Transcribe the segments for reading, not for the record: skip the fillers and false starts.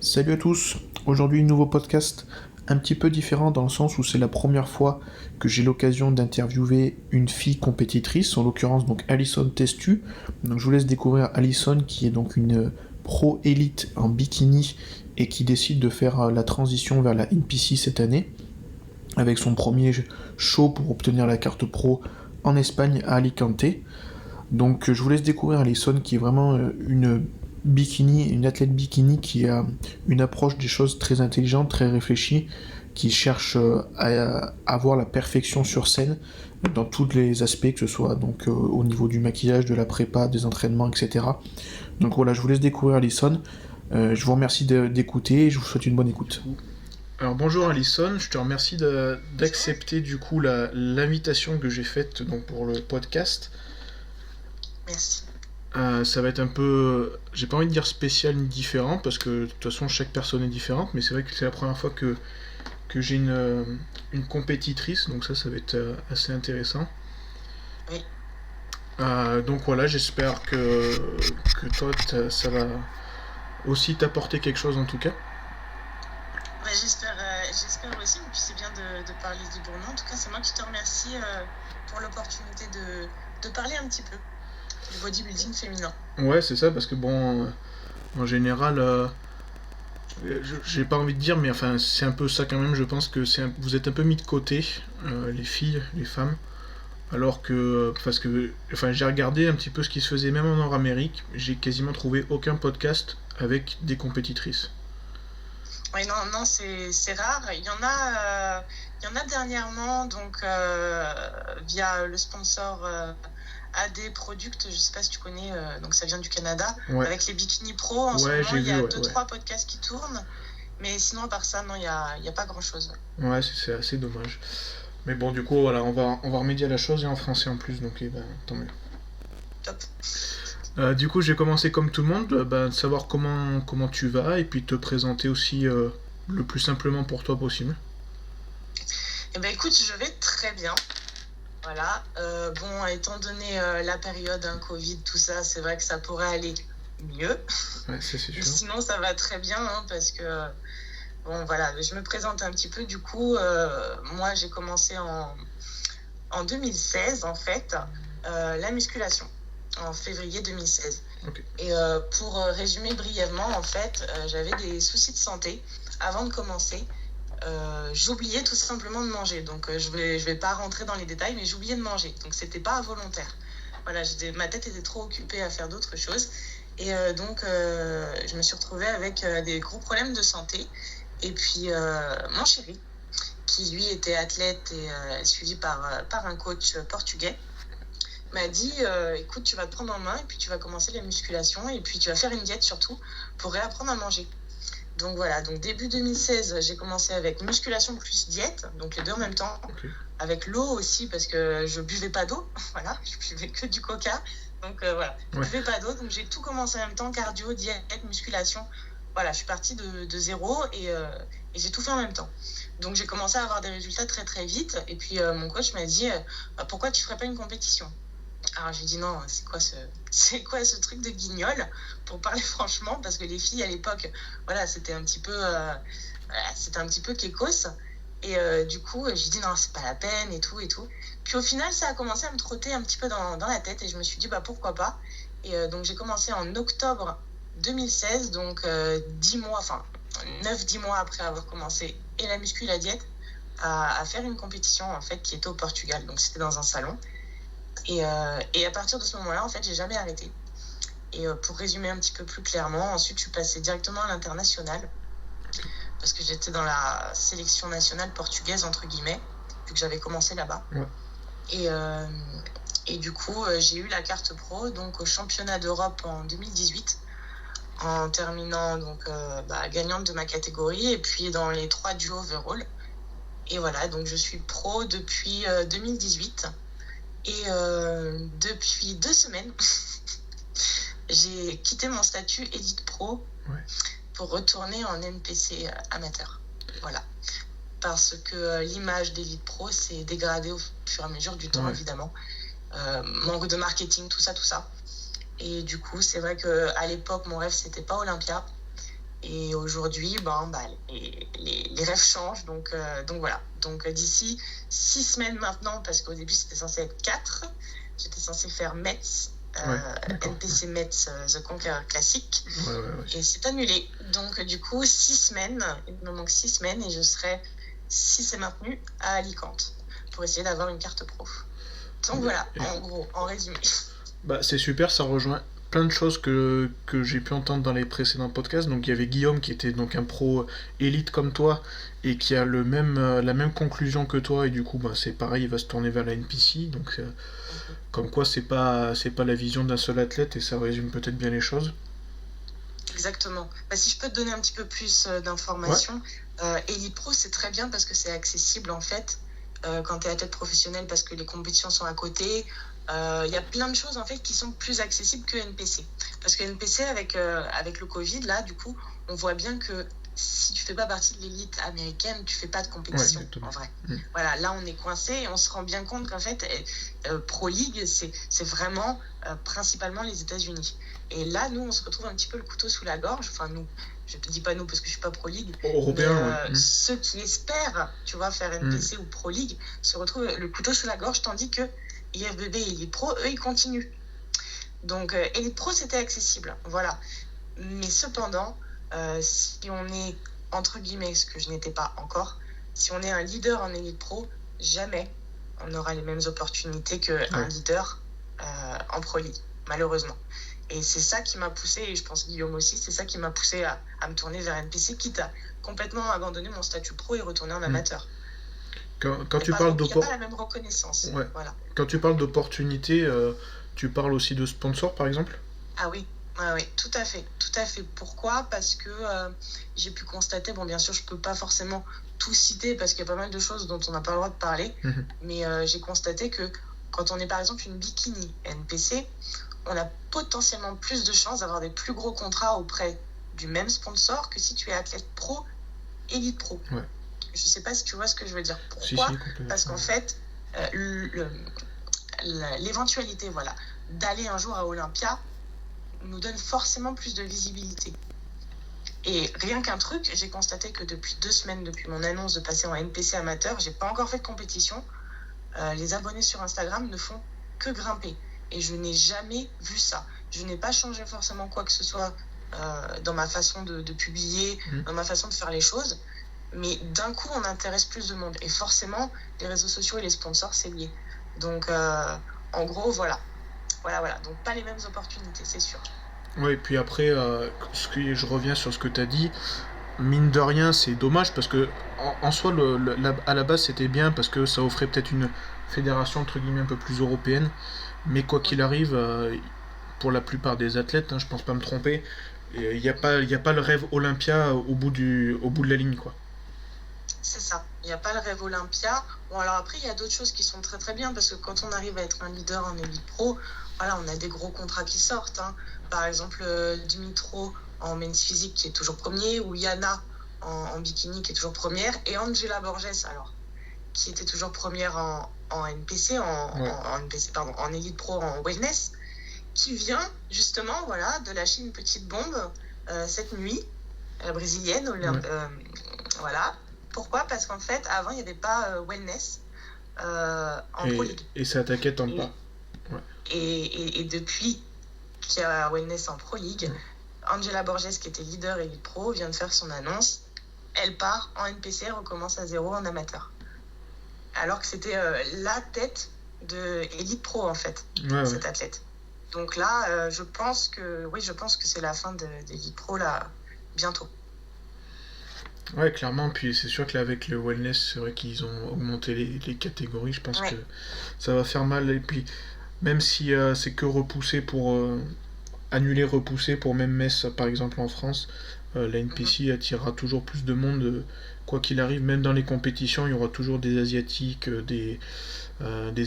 Salut à tous, aujourd'hui nouveau podcast un petit peu différent dans le sens où c'est la première fois que j'ai l'occasion d'interviewer une fille compétitrice, en l'occurrence donc Alison Testu. Donc je vous laisse découvrir Alison qui est donc une pro élite en bikini et qui décide de faire la transition vers la NPC cette année avec son premier show pour obtenir la carte pro en Espagne à Alicante. Donc je vous laisse découvrir Alison qui est vraiment une athlète bikini qui a une approche des choses très intelligente, très réfléchie, qui cherche à avoir la perfection sur scène dans tous les aspects, que ce soit donc au niveau du maquillage, de la prépa, des entraînements, etc. Donc voilà, je vous laisse découvrir Alison. Je vous remercie d'écouter et je vous souhaite une bonne écoute. Alors bonjour Alison, je te remercie d'accepter du coup l'invitation que j'ai faite donc, pour le podcast. Merci. Ça va être un peu, j'ai pas envie de dire spécial ni différent, parce que de toute façon chaque personne est différente, mais c'est vrai que c'est la première fois que j'ai une compétitrice, donc ça va être assez intéressant. Oui. Donc voilà, j'espère que toi ça va aussi t'apporter quelque chose en tout cas. Ouais, j'espère aussi, et puis c'est bien de parler librement. En tout cas, c'est moi qui te remercie pour l'opportunité de parler un petit peu du bodybuilding féminin. Ouais, c'est ça, parce que bon, en général, j'ai pas envie de dire, mais enfin, c'est un peu ça quand même, je pense que vous êtes un peu mis de côté, les filles, les femmes, alors que, parce que, enfin, j'ai regardé un petit peu ce qui se faisait même en Nord-Amérique, j'ai quasiment trouvé aucun podcast avec des compétitrices. Oui, non, c'est rare. Il y en a dernièrement, donc via le sponsor AD Product, je sais pas si tu connais, donc ça vient du Canada, Ouais. avec les Bikini Pro. En ce moment, il y a 2-3 podcasts qui tournent, mais sinon, à part ça, non, il y a pas grand-chose. Ouais, c'est assez dommage. Mais bon, du coup, voilà, on va remédier à la chose et en français en plus, donc tant mieux. Top. Du coup, j'ai commencé comme tout le monde, de savoir comment tu vas et puis te présenter aussi le plus simplement pour toi possible. Eh ben écoute, je vais très bien. Voilà. Bon, étant donné la période, Covid, tout ça, c'est vrai que ça pourrait aller mieux. Ouais, c'est sûr. Sinon, ça va très bien, parce que, bon, voilà, je me présente un petit peu. Du coup, moi, j'ai commencé en 2016, en fait, la musculation, en février 2016. Okay. Et pour résumer brièvement, en fait, j'avais des soucis de santé avant de commencer. J'oubliais tout simplement de manger, donc je vais pas rentrer dans les détails, mais j'oubliais de manger, donc c'était pas volontaire. Voilà, ma tête était trop occupée à faire d'autres choses, et donc je me suis retrouvée avec des gros problèmes de santé. Et puis mon chéri, qui lui était athlète et suivi par un coach portugais, m'a dit écoute, tu vas te prendre en main et puis tu vas commencer la musculation et puis tu vas faire une diète surtout pour réapprendre à manger. Donc voilà, donc début 2016, j'ai commencé avec musculation plus diète, donc les deux en même temps, Okay. avec l'eau aussi parce que je buvais pas d'eau, voilà, je buvais que du coca, donc voilà, je buvais pas d'eau, donc j'ai tout commencé en même temps, cardio, diète, musculation, voilà, je suis partie de zéro et j'ai tout fait en même temps. Donc j'ai commencé à avoir des résultats très très vite et puis mon coach m'a dit pourquoi tu ferais pas une compétition ? Alors j'ai dit non, c'est quoi ce truc de guignol, pour parler franchement, parce que les filles à l'époque, voilà, c'était un petit peu kékos. Et du coup, j'ai dit non, c'est pas la peine et tout. Puis au final, ça a commencé à me trotter un petit peu dans la tête et je me suis dit pourquoi pas. Et donc j'ai commencé en octobre 2016, donc 9-10 mois après avoir commencé et la muscu, la diète, à faire une compétition en fait qui était au Portugal. Donc c'était dans un salon. Et à partir de ce moment-là, en fait, j'ai jamais arrêté. Et pour résumer un petit peu plus clairement, ensuite, je suis passée directement à l'international parce que j'étais dans la sélection nationale portugaise, entre guillemets, vu que j'avais commencé là-bas. Ouais. Et du coup, j'ai eu la carte pro donc au championnat d'Europe en 2018 en terminant donc gagnante de ma catégorie et puis dans les 3 duos overall. Et voilà, donc je suis pro depuis 2018. Et depuis 2 semaines, j'ai quitté mon statut Elite Pro pour retourner en NPC amateur. Voilà. Parce que l'image d'Elite Pro s'est dégradée au fur et à mesure du temps, évidemment. Manque de marketing, tout ça. Et du coup, c'est vrai qu'à l'époque, mon rêve, c'était pas Olympia. Et aujourd'hui, les rêves changent. Donc voilà. Donc d'ici 6 semaines maintenant, parce qu'au début c'était censé être 4, j'étais censée faire Metz, NPC Metz The Conqueror Classic. Et c'est annulé. Donc du coup, 6 semaines, il me manque 6 semaines et je serai, si c'est maintenu, à Alicante pour essayer d'avoir une carte pro. Donc voilà, en gros, en résumé. C'est super, ça rejoint plein de choses que j'ai pu entendre dans les précédents podcasts. Donc il y avait Guillaume qui était donc un pro élite comme toi et qui a la même conclusion que toi, et du coup c'est pareil, il va se tourner vers la NPC. Donc comme quoi c'est pas la vision d'un seul athlète, et ça résume peut-être bien les choses. Exactement. Si je peux te donner un petit peu plus d'informations, Elite Pro c'est très bien parce que c'est accessible en fait quand tu es athlète professionnel, parce que les compétitions sont à côté. Il y a plein de choses en fait qui sont plus accessibles que NPC. Parce que NPC, avec le Covid, là, du coup, on voit bien que si tu fais pas partie de l'élite américaine, tu fais pas de compétition, en vrai. Voilà, là, on est coincé et on se rend bien compte qu'en fait, Pro League, c'est vraiment principalement les États-Unis. Et là, nous, on se retrouve un petit peu le couteau sous la gorge. Enfin, nous, je te dis pas nous parce que je suis pas Pro League. Européen, ceux qui espèrent, tu vois, faire NPC ou Pro League se retrouvent le couteau sous la gorge, tandis que IFBB et Elite Pro, eux, ils continuent. Donc, Elite Pro, c'était accessible. Voilà. Mais cependant, si on est, entre guillemets, ce que je n'étais pas encore, si on est un leader en Elite Pro, jamais on aura les mêmes opportunités qu'un leader en Pro League, malheureusement. Et c'est ça qui m'a poussé, et je pense Guillaume aussi, c'est ça qui m'a poussé à me tourner vers NPC, quitte à complètement abandonner mon statut pro et retourner en amateur. Quand tu parles il n'y a pas la même reconnaissance. Voilà. Quand tu parles d'opportunités, tu parles aussi de sponsors, par exemple ? Ah oui, tout à fait. Pourquoi ? Parce que j'ai pu constater, bien sûr, je peux pas forcément tout citer parce qu'il y a pas mal de choses dont on n'a pas le droit de parler, mais j'ai constaté que quand on est par exemple une bikini NPC, on a potentiellement plus de chances d'avoir des plus gros contrats auprès du même sponsor que si tu es athlète pro, Elite Pro. Ouais. Je sais pas si tu vois ce que je veux dire. Pourquoi ? Parce qu'en fait, l'éventualité d'aller un jour à Olympia nous donne forcément plus de visibilité. Et rien qu'un truc, j'ai constaté que depuis 2 semaines, depuis mon annonce de passer en NPC amateur, j'ai pas encore fait de compétition. Les abonnés sur Instagram ne font que grimper. Et je n'ai jamais vu ça. Je n'ai pas changé forcément quoi que ce soit dans ma façon de publier, dans ma façon de faire les choses. Mais d'un coup, on intéresse plus de monde. Et forcément, les réseaux sociaux et les sponsors, c'est lié. Donc, en gros, voilà. Donc, pas les mêmes opportunités, c'est sûr. Oui, et puis après, je reviens sur ce que tu as dit. Mine de rien, c'est dommage parce que, en soi, à la base, c'était bien parce que ça offrait peut-être une fédération, entre guillemets, un peu plus européenne. Mais quoi qu'il arrive, pour la plupart des athlètes, je pense pas me tromper, il n'y a pas le rêve Olympia au bout de la ligne, quoi. C'est ça, il n'y a pas le rêve Olympia. Alors après, il y a d'autres choses qui sont très très bien, parce que quand on arrive à être un leader en Elite Pro, on a des gros contrats qui sortent. Par exemple, Dimitro en men's physique qui est toujours premier, ou Yana en bikini qui est toujours première, et Angela Borges, alors, qui était toujours première en NPC, en Elite Pro en wellness, qui vient justement de lâcher une petite bombe cette nuit, brésilienne, voilà. Pourquoi ? Parce qu'en fait, avant, il n'y avait pas wellness en Pro League. Et ça t'inquiète pas. Et depuis qu'il y a wellness en Pro League, Angela Borges, qui était leader Elite Pro, vient de faire son annonce. Elle part en NPC, elle recommence à 0 en amateur. Alors que c'était la tête de Elite Pro, en fait, cette athlète. Donc là, je pense que c'est la fin d'Elite Pro, là, bientôt. Ouais, clairement, puis c'est sûr que là, avec le wellness, c'est vrai qu'ils ont augmenté les catégories, je pense que ça va faire mal, et puis même si c'est que repoussé repousser pour même Metz, par exemple en France, la NPC attirera toujours plus de monde, quoi qu'il arrive, même dans les compétitions, il y aura toujours des Asiatiques, des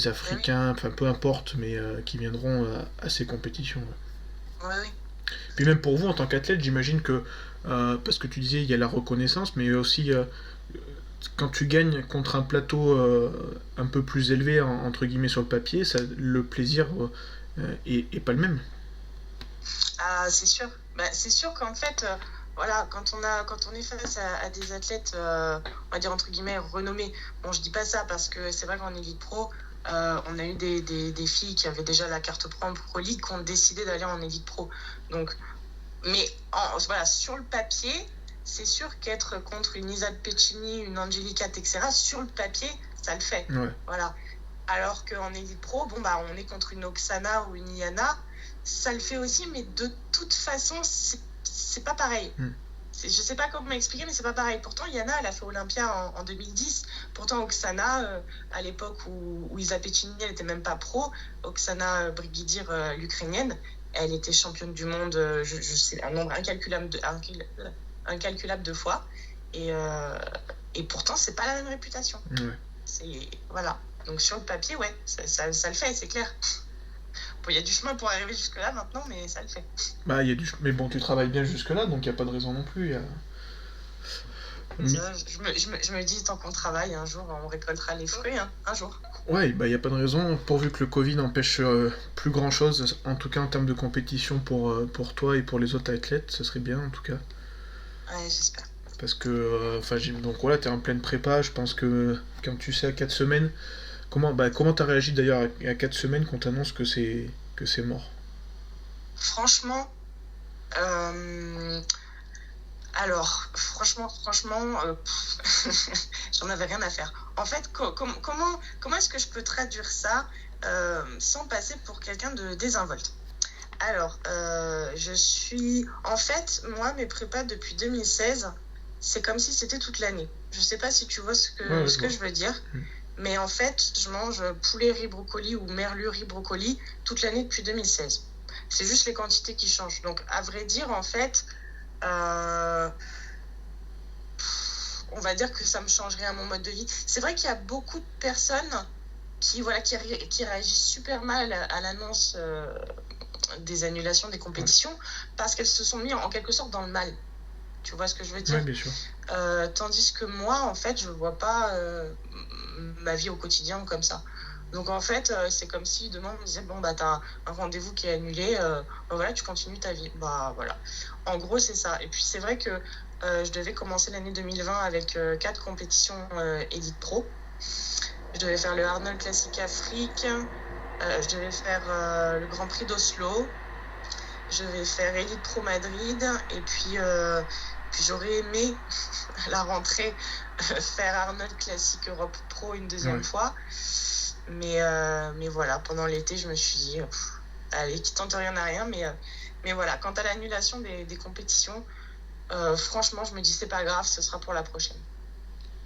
Africains, enfin peu importe, mais qui viendront à ces compétitions. Oui. Puis même pour vous, en tant qu'athlète, j'imagine que, parce que tu disais, il y a la reconnaissance, mais aussi, quand tu gagnes contre un plateau un peu plus élevé, entre guillemets, sur le papier, le plaisir est pas le même. Ah, c'est sûr. C'est sûr qu'en fait, voilà, quand on est face à des athlètes, on va dire entre guillemets, renommés, bon, je dis pas ça parce que c'est vrai qu'en Elite Pro, on a eu des filles qui avaient déjà la carte pro en Pro League qui ont décidé d'aller en Elite Pro. Donc, mais voilà, sur le papier, c'est sûr qu'être contre une Isa Pecini, une Angelica Teixeira, sur le papier, ça le fait. Ouais. Voilà. Alors qu'en Elite Pro, bon, bah, on est contre une Oksana ou une Iana, ça le fait aussi, mais de toute façon, c'est pas pareil. Je sais pas comment m'expliquer, mais c'est pas pareil. Pourtant, Iana, elle a fait Olympia en 2010. Pourtant, Oksana, à l'époque où Isa Pecini, elle était même pas pro, Oksana Brigidir, l'Ukrainienne, elle était championne du monde, je sais, un nombre incalculable de fois. Et pourtant, c'est pas la même réputation. Ouais. Voilà. Donc sur le papier, ouais, ça le fait, c'est clair. Bon, il y a du chemin pour arriver jusque-là maintenant, mais ça le fait. Bah, mais bon, tu travailles bien jusque-là, donc il n'y a pas de raison non plus. Je me dis, tant qu'on travaille, un jour, on récoltera les fruits, hein, un jour. Ouais, bah, il n'y a pas de raison, pourvu que le Covid n'empêche plus grand-chose, en tout cas en termes de compétition pour toi et pour les autres athlètes, ce serait bien en tout cas. Ouais, j'espère. Parce que, donc voilà, t'es en pleine prépa, je pense que quand tu sais à 4 semaines, comment t'as réagi d'ailleurs à 4 semaines quand t'annonces que c'est mort? Franchement, alors, franchement, j'en avais rien à faire. En fait, comment est-ce que je peux traduire ça sans passer pour quelqu'un de désinvolte? Alors, en fait, moi, mes prépas depuis 2016, c'est comme si c'était toute l'année. Je sais pas si tu vois ce que je veux dire, mais en fait, je mange poulet riz brocoli ou merlu riz brocoli toute l'année depuis 2016. C'est juste les quantités qui changent. Donc, à vrai dire, en fait, on va dire que ça me changerait à mon mode de vie. C'est vrai qu'il y a beaucoup de personnes qui réagissent super mal à l'annonce des annulations des compétitions parce qu'elles se sont mis en quelque sorte dans le mal. Tu vois ce que je veux dire? Ouais, bien sûr. Tandis que moi, en fait, je vois pas ma vie au quotidien comme ça. Donc en fait, c'est comme si demain on me disait bon bah t'as un rendez-vous qui est annulé, bah, voilà, tu continues ta vie. Bah voilà. En gros c'est ça. Et puis c'est vrai que je devais commencer l'année 2020 avec 4 compétitions Elite Pro. Je devais faire le Arnold Classic Afrique, je devais faire le Grand Prix d'Oslo, je vais faire Elite Pro Madrid, et puis j'aurais aimé à la rentrée faire Arnold Classic Europe Pro une deuxième fois. Mais voilà, pendant l'été, je me suis dit, allez, qui tente rien à rien. Mais voilà, quant à l'annulation des compétitions, franchement, je me dis, c'est pas grave, ce sera pour la prochaine.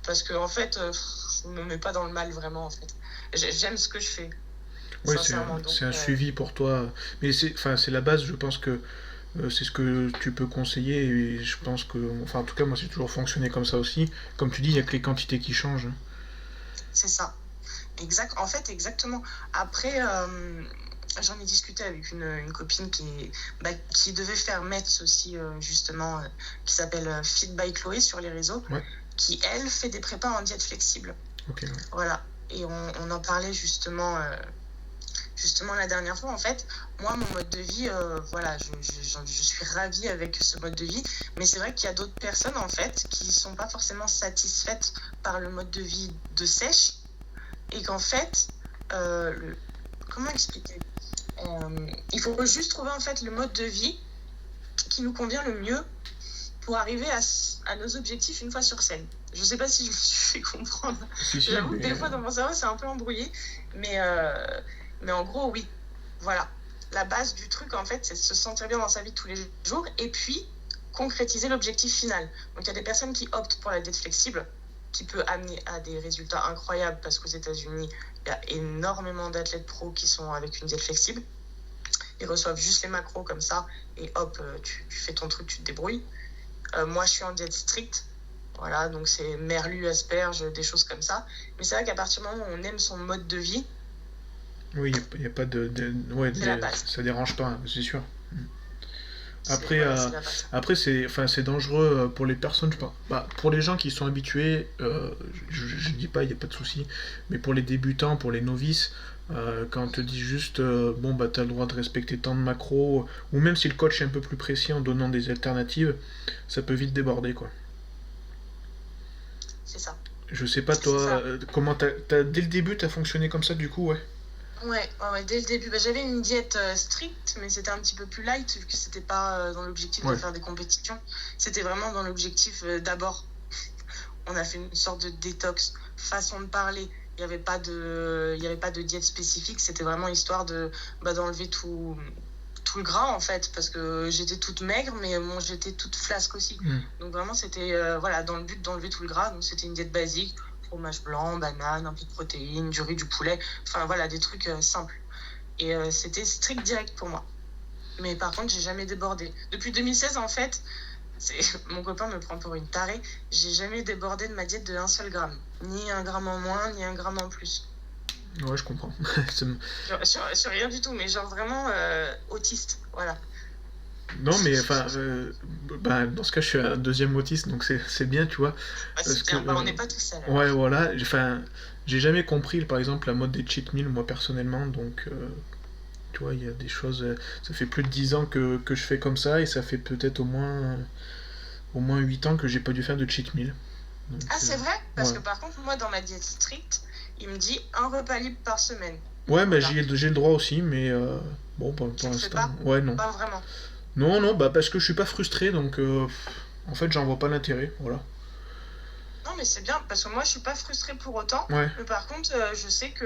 Parce que, en fait, je me mets pas dans le mal vraiment, en fait. J'aime ce que je fais. Oui, c'est un suivi pour toi. Mais c'est la base, je pense que c'est ce que tu peux conseiller. Et je pense que, en tout cas, moi, c'est toujours fonctionné comme ça aussi. Comme tu dis, il n'y a que les quantités qui changent. C'est ça. En fait, exactement. Après, j'en ai discuté avec une copine qui devait faire Metz aussi, justement, qui s'appelle Fit by Chloé sur les réseaux, qui, elle, fait des prépas en diète flexible. Okay. Voilà. Et on en parlait justement la dernière fois. En fait, moi, mon mode de vie, voilà, je suis ravie avec ce mode de vie. Mais c'est vrai qu'il y a d'autres personnes, en fait, qui ne sont pas forcément satisfaites par le mode de vie de sèche. Et qu'en fait, comment expliquer, il faut juste trouver en fait le mode de vie qui nous convient le mieux pour arriver à nos objectifs une fois sur scène. Je sais pas si je me suis fait comprendre. J'avoue que des fois dans mon cerveau c'est un peu embrouillé, mais en gros oui, voilà. La base du truc en fait c'est de se sentir bien dans sa vie tous les jours et puis concrétiser l'objectif final. Donc il y a des personnes qui optent pour la diète flexible, qui peut amener à des résultats incroyables parce qu'aux États-Unis, il y a énormément d'athlètes pros qui sont avec une diète flexible. Ils reçoivent juste les macros comme ça et hop, tu fais ton truc, tu te débrouilles. Moi, je suis en diète stricte. Voilà, donc c'est merlu, asperges, des choses comme ça. Mais c'est vrai qu'à partir du moment où on aime son mode de vie... Oui, il n'y a pas ça dérange pas, c'est sûr. Après, voilà, c'est la base. après c'est dangereux pour les personnes, je pense. Bah, pour les gens qui sont habitués, je dis pas, il n'y a pas de souci, mais pour les débutants, pour les novices, quand on te dit juste, bon, bah, t'as le droit de respecter tant de macros, ou même si le coach est un peu plus précis en donnant des alternatives, ça peut vite déborder, quoi. C'est ça. Je sais pas, C'est toi, ça. comment dès le début, t'as fonctionné comme ça, du coup, ouais. Ouais, dès le début. Bah, j'avais une diète stricte, mais c'était un petit peu plus light, vu que c'était pas dans l'objectif de Ouais. faire des compétitions. C'était vraiment dans l'objectif d'abord. On a fait une sorte de détox, façon de parler. Il y avait pas de diète spécifique. C'était vraiment histoire d'enlever tout le gras, en fait, parce que j'étais toute maigre, mais bon, j'étais toute flasque aussi. Mm. Donc vraiment, c'était voilà, dans le but d'enlever tout le gras. Donc c'était une diète basique, fromage blanc, banane, un peu de protéines, du riz, du poulet. Enfin voilà, des trucs simples. Et c'était strict direct pour moi. Mais par contre, j'ai jamais débordé. Depuis 2016, en fait, mon copain me prend pour une tarée. J'ai jamais débordé de ma diète de un seul gramme. Ni un gramme en moins, ni un gramme en plus. Ouais, je comprends. Sur rien du tout, mais genre vraiment autiste. Voilà. Non, mais enfin, bah, dans ce cas, je suis un deuxième autiste, donc c'est bien, tu vois. Bah, Parce c'est que, bien, bah, on n'est pas tout seul. ouais, voilà, enfin, j'ai jamais compris, par exemple, la mode des cheat meals, moi, personnellement, donc, tu vois, il y a des choses, ça fait plus de 10 ans que je fais comme ça, et ça fait peut-être au moins 8 ans que j'ai pas dû faire de cheat meal. Donc, Ah, c'est vrai? Parce ouais. que par contre, moi, dans ma diète stricte, il me dit un repas libre par semaine. Ouais, mais Voilà. j'ai le droit aussi, mais bon, pour Tu le fais l'instant, pas? ouais, non. Pas vraiment. Non, non, bah, parce que je suis pas frustré, donc, en fait, j'en vois pas l'intérêt, voilà. Non, mais c'est bien, parce que moi, je suis pas frustrée pour autant. Ouais, Mais par contre, je sais que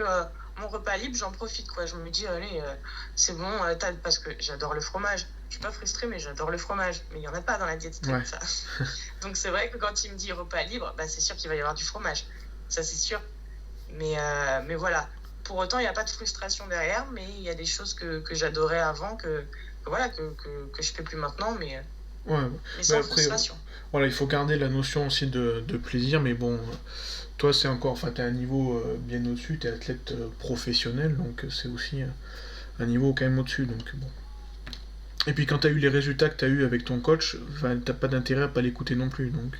mon repas libre, j'en profite, quoi. Je me dis, allez, c'est bon, parce que j'adore le fromage. Je suis pas frustrée, mais j'adore le fromage. Mais il y en a pas dans la diète ouais. stricte, ça. Donc c'est vrai que quand il me dit repas libre, bah, c'est sûr qu'il va y avoir du fromage. Ça, c'est sûr. Mais voilà. Pour autant, il n'y a pas de frustration derrière, mais il y a des choses que j'adorais avant, voilà, que je fais plus maintenant, Ouais, mais mais sans après, frustration. voilà, il faut garder la notion aussi de plaisir, mais bon, toi c'est encore, enfin t'es à un niveau bien au-dessus, t'es athlète professionnel, donc c'est aussi un niveau quand même au-dessus, donc bon. Et puis quand t'as eu les résultats que t'as eu avec ton coach, enfin, t'as pas d'intérêt à pas l'écouter non plus, donc.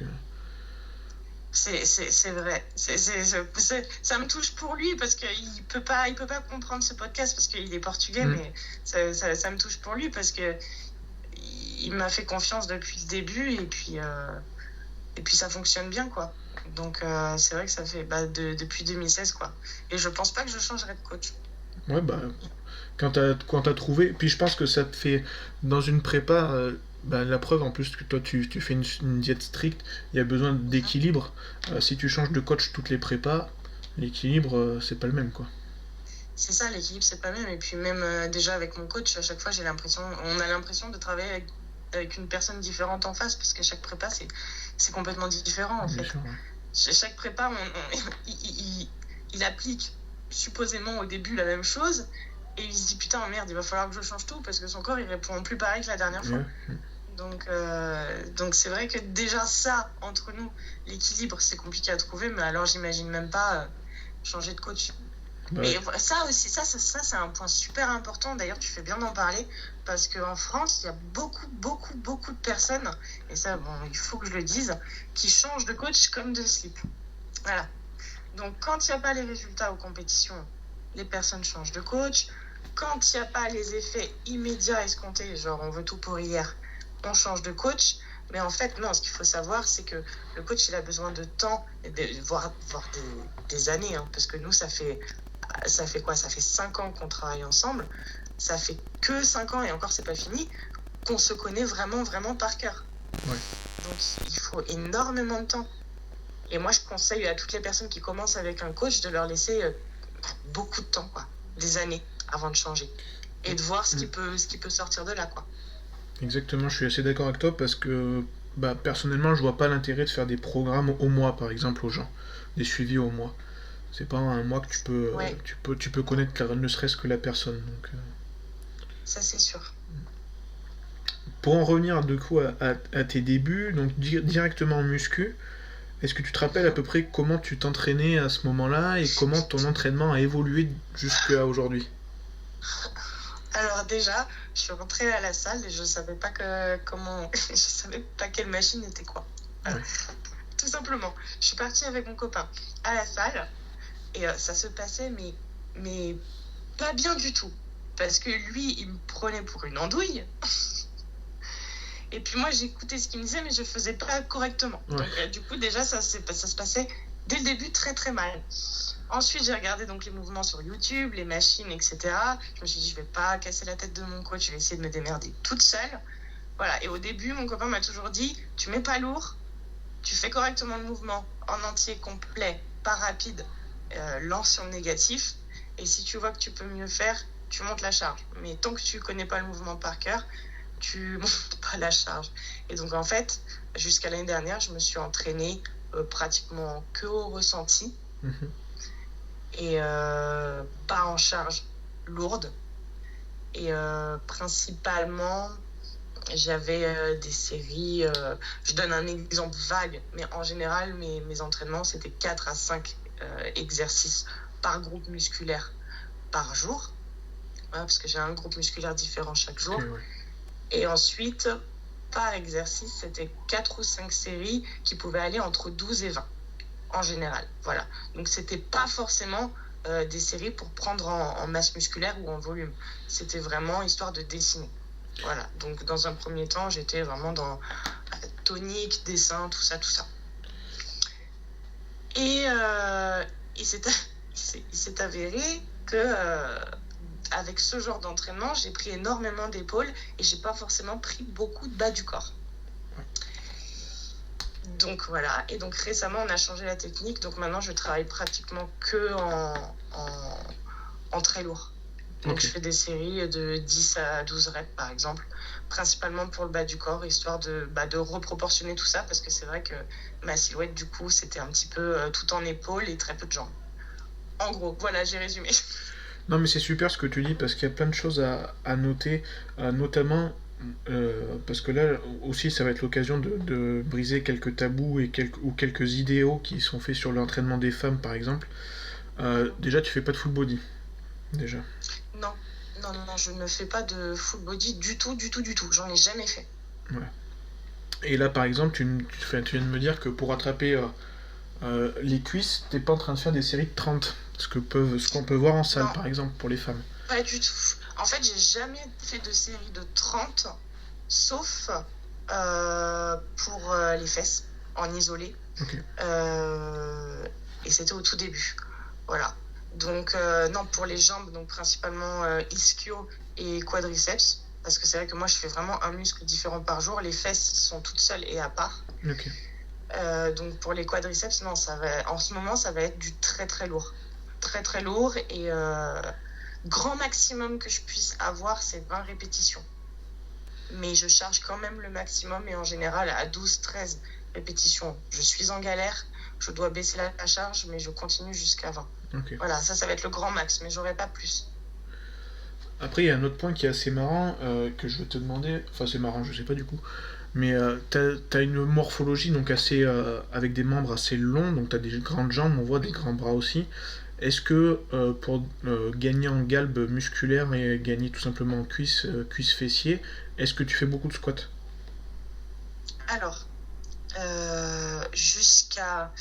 C'est vrai. Ça me touche pour lui parce qu'il peut pas comprendre ce podcast parce qu'il est portugais, Mm. mais ça me touche pour lui parce que il m'a fait confiance depuis le début et puis ça fonctionne bien, quoi. Donc c'est vrai que ça fait depuis 2016, quoi. Et je pense pas que je changerai de coach. Ouais, bah, quand t'as trouvé, puis je pense que ça te fait, dans une prépa, bah, la preuve en plus que toi tu fais une diète stricte, il y a besoin d'équilibre. Si tu changes de coach toutes les prépas, l'équilibre, c'est pas le même, quoi. C'est ça, l'équilibre, c'est pas même. Et puis même déjà avec mon coach, à chaque fois, on a l'impression de travailler avec une personne différente en face parce qu'à chaque prépa, c'est complètement différent en Bien fait. sûr, ouais. Chaque prépa, il applique supposément au début la même chose et il se dit putain, merde, il va falloir que je change tout parce que son corps il répond plus pareil que la dernière fois. Ouais. Donc c'est vrai que déjà ça, entre nous, l'équilibre, c'est compliqué à trouver, mais alors j'imagine même pas changer de coach. Bah, Mais ça aussi, ça c'est un point super important. D'ailleurs, tu fais bien d'en parler parce qu'en France, il y a beaucoup de personnes, et ça, bon, il faut que je le dise, qui changent de coach comme de slip. Voilà. Donc, quand il n'y a pas les résultats aux compétitions, les personnes changent de coach. Quand il n'y a pas les effets immédiats escomptés, genre on veut tout pour hier, on change de coach. Mais en fait, non, ce qu'il faut savoir, c'est que le coach, il a besoin de temps, voire des années, hein, parce que nous, ça fait quoi? Ça fait 5 ans qu'on travaille ensemble. Ça fait que 5 ans, et encore, c'est pas fini, qu'on se connaît vraiment par cœur. ouais. Donc, il faut énormément de temps. Et moi, je conseille à toutes les personnes qui commencent avec un coach de leur laisser beaucoup de temps, quoi. Des années avant de changer. Et de voir ce qui peut sortir de là, quoi. Exactement, je suis assez d'accord avec toi parce que bah, personnellement, je vois pas l'intérêt de faire des programmes au mois, par exemple, aux gens, des suivis au mois. C'est pas un mois que Ouais, tu peux connaître ne serait-ce que la personne. Donc, ça, c'est sûr. pour en revenir du coup à tes débuts, donc directement en muscu, est-ce que tu te rappelles à peu près comment tu t'entraînais à ce moment-là et comment ton entraînement a évolué jusqu'à aujourd'hui? Alors déjà, je suis rentrée à la salle et je savais pas je savais pas quelle machine était quoi. Voilà. Ouais. Tout simplement. Je suis partie avec mon copain à la salle et ça se passait mais pas bien du tout. Parce que lui, il me prenait pour une andouille. Et puis moi, j'écoutais ce qu'il me disait, mais je faisais pas correctement. Ouais. Donc du coup, déjà, ça se passait dès le début très très mal. Ensuite, j'ai regardé donc les mouvements sur YouTube, les machines, etc. Je me suis dit, je vais pas casser la tête de mon coach, je vais essayer de me démerder toute seule. Voilà. Et au début, mon copain m'a toujours dit, tu mets pas lourd, tu fais correctement le mouvement en entier, complet, pas rapide, lent sur le négatif. Et si tu vois que tu peux mieux faire, tu montes la charge. Mais tant que tu connais pas le mouvement par cœur, tu montes pas la charge. Et donc en fait, jusqu'à l'année dernière, je me suis entraînée pratiquement que au ressenti et pas en charge lourde. Et principalement, j'avais des séries, je donne un exemple vague, mais en général, mes entraînements, c'était 4 à 5 exercices par groupe musculaire par jour, parce que j'ai un groupe musculaire différent chaque jour. Okay, ouais. Et ensuite, par exercice, c'était 4 ou 5 séries qui pouvaient aller entre 12 et 20, en général. Voilà. Donc, c'était pas forcément des séries pour prendre en masse musculaire ou en volume. C'était vraiment histoire de dessiner. Voilà. Donc, dans un premier temps, j'étais vraiment dans tonique, dessin, tout ça. Et il s'est avéré que... avec ce genre d'entraînement, j'ai pris énormément d'épaules et j'ai pas forcément pris beaucoup de bas du corps. Donc voilà, et donc récemment on a changé la technique, donc maintenant je travaille pratiquement que en très lourd. Donc je fais des séries de 10 à 12 reps par exemple, principalement pour le bas du corps, histoire de reproportionner tout ça, parce que c'est vrai que ma silhouette du coup c'était un petit peu tout en épaules et très peu de jambes. En gros, voilà, j'ai résumé. Non, mais c'est super ce que tu dis parce qu'il y a plein de choses à noter, notamment parce que là aussi ça va être l'occasion de briser quelques tabous et quelques idéaux qui sont faits sur l'entraînement des femmes par exemple. Déjà, tu fais pas de full body. Déjà. Non, je ne fais pas de full body du tout. J'en ai jamais fait. Ouais. Et là, par exemple, tu viens de me dire que pour rattraper les cuisses, t'es pas en train de faire des séries de 30. Ce qu'on peut voir en salle, Non, par exemple, pour les femmes. pas du tout. En fait, j'ai jamais fait de série de 30, sauf pour les fesses, en isolé. Ok. Et c'était au tout début. Voilà. Donc, non, pour les jambes, donc principalement ischio et quadriceps. Parce que c'est vrai que moi, je fais vraiment un muscle différent par jour. Les fesses sont toutes seules et à part. Ok. Donc, pour les quadriceps, non, en ce moment, ça va être du très, très lourd. Très, très lourd. Et grand maximum que je puisse avoir, c'est 20 répétitions. Mais je charge quand même le maximum et en général à 12-13 répétitions. Je suis en galère, je dois baisser la charge, mais je continue jusqu'à 20. Okay. Voilà, ça va être le grand max, mais j'aurai pas plus. Après, il y a un autre point qui est assez marrant que je veux te demander. Enfin, c'est marrant, je sais pas du coup. Mais t'as une morphologie donc assez avec des membres assez longs, donc t'as des grandes jambes, on voit des grands bras aussi. Est-ce que pour gagner en galbe musculaire et gagner tout simplement en cuisse fessier, est-ce que tu fais beaucoup de squats? Alors, jusqu'à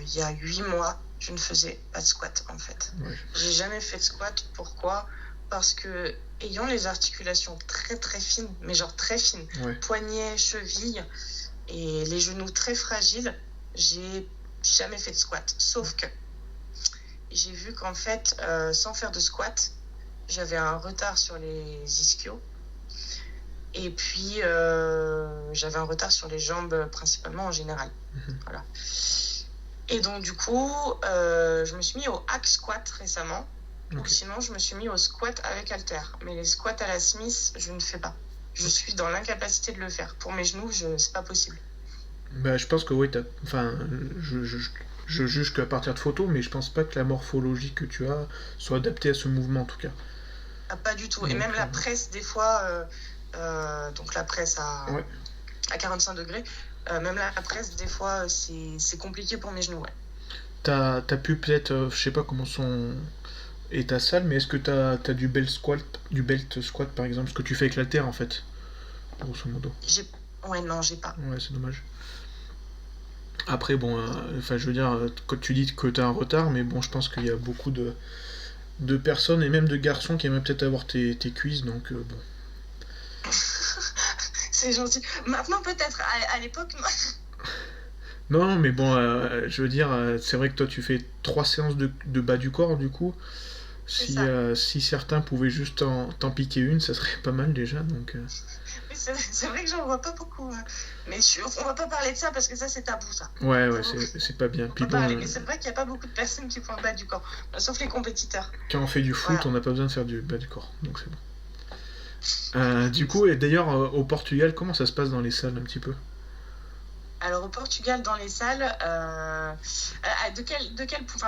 il y a 8 mois, je ne faisais pas de squat en fait. Ouais. J'ai jamais fait de squat. Pourquoi? Parce que ayant les articulations très très fines, mais genre très fines, ouais. Poignets, chevilles et les genoux très fragiles, j'ai jamais fait de squat. Sauf que j'ai vu qu'en fait, sans faire de squat, j'avais un retard sur les ischios. Et puis, j'avais un retard sur les jambes, principalement en général. Voilà. Et donc, du coup, je me suis mis au hack squat récemment. Ou sinon, je me suis mis au squat avec halter. Mais les squats à la Smith, je ne fais pas. Je suis dans l'incapacité de le faire. Pour mes genoux, c'est pas possible. Bah, je pense que oui, enfin, je juge qu'à partir de photos, mais je pense pas que la morphologie que tu as soit adaptée à ce mouvement en tout cas. Ah, pas du tout. Donc, et même la presse, des fois, donc la presse à 45 degrés, même la presse, des fois, c'est compliqué pour mes genoux. Ouais. T'as pu peut-être, je sais pas comment sont Et ta salle, mais est-ce que t'as du belt squat par exemple, ce que tu fais avec la terre en fait, grosso modo. J'ai... Ouais, non, j'ai pas. Ouais, c'est dommage. Après, bon, enfin, je veux dire, quand tu dis que t'as un retard, mais bon, je pense qu'il y a beaucoup de personnes et même de garçons qui aimeraient peut-être avoir tes cuisses, donc bon. C'est gentil. Maintenant, peut-être. À l'époque, non. Non, non, mais bon, je veux dire, c'est vrai que toi tu fais 3 séances de bas du corps, du coup. C'est Si, ça. si certains pouvaient juste t'en piquer une, ça serait pas mal déjà, donc. Oui, c'est vrai que j'en vois pas beaucoup, hein. Mais on va pas parler de ça parce que ça, c'est tabou, ça. Ouais, ouais, Tabou. c'est pas bien. On Puis peut bon, parler. Mais c'est vrai qu'il y a pas beaucoup de personnes qui font le bas du corps. Sauf les compétiteurs. quand on fait du foot, Voilà. on n'a pas besoin de faire du bas du corps, donc c'est bon. Du coup, et d'ailleurs, au Portugal, comment ça se passe dans les salles un petit peu? Alors au Portugal, dans les salles, enfin,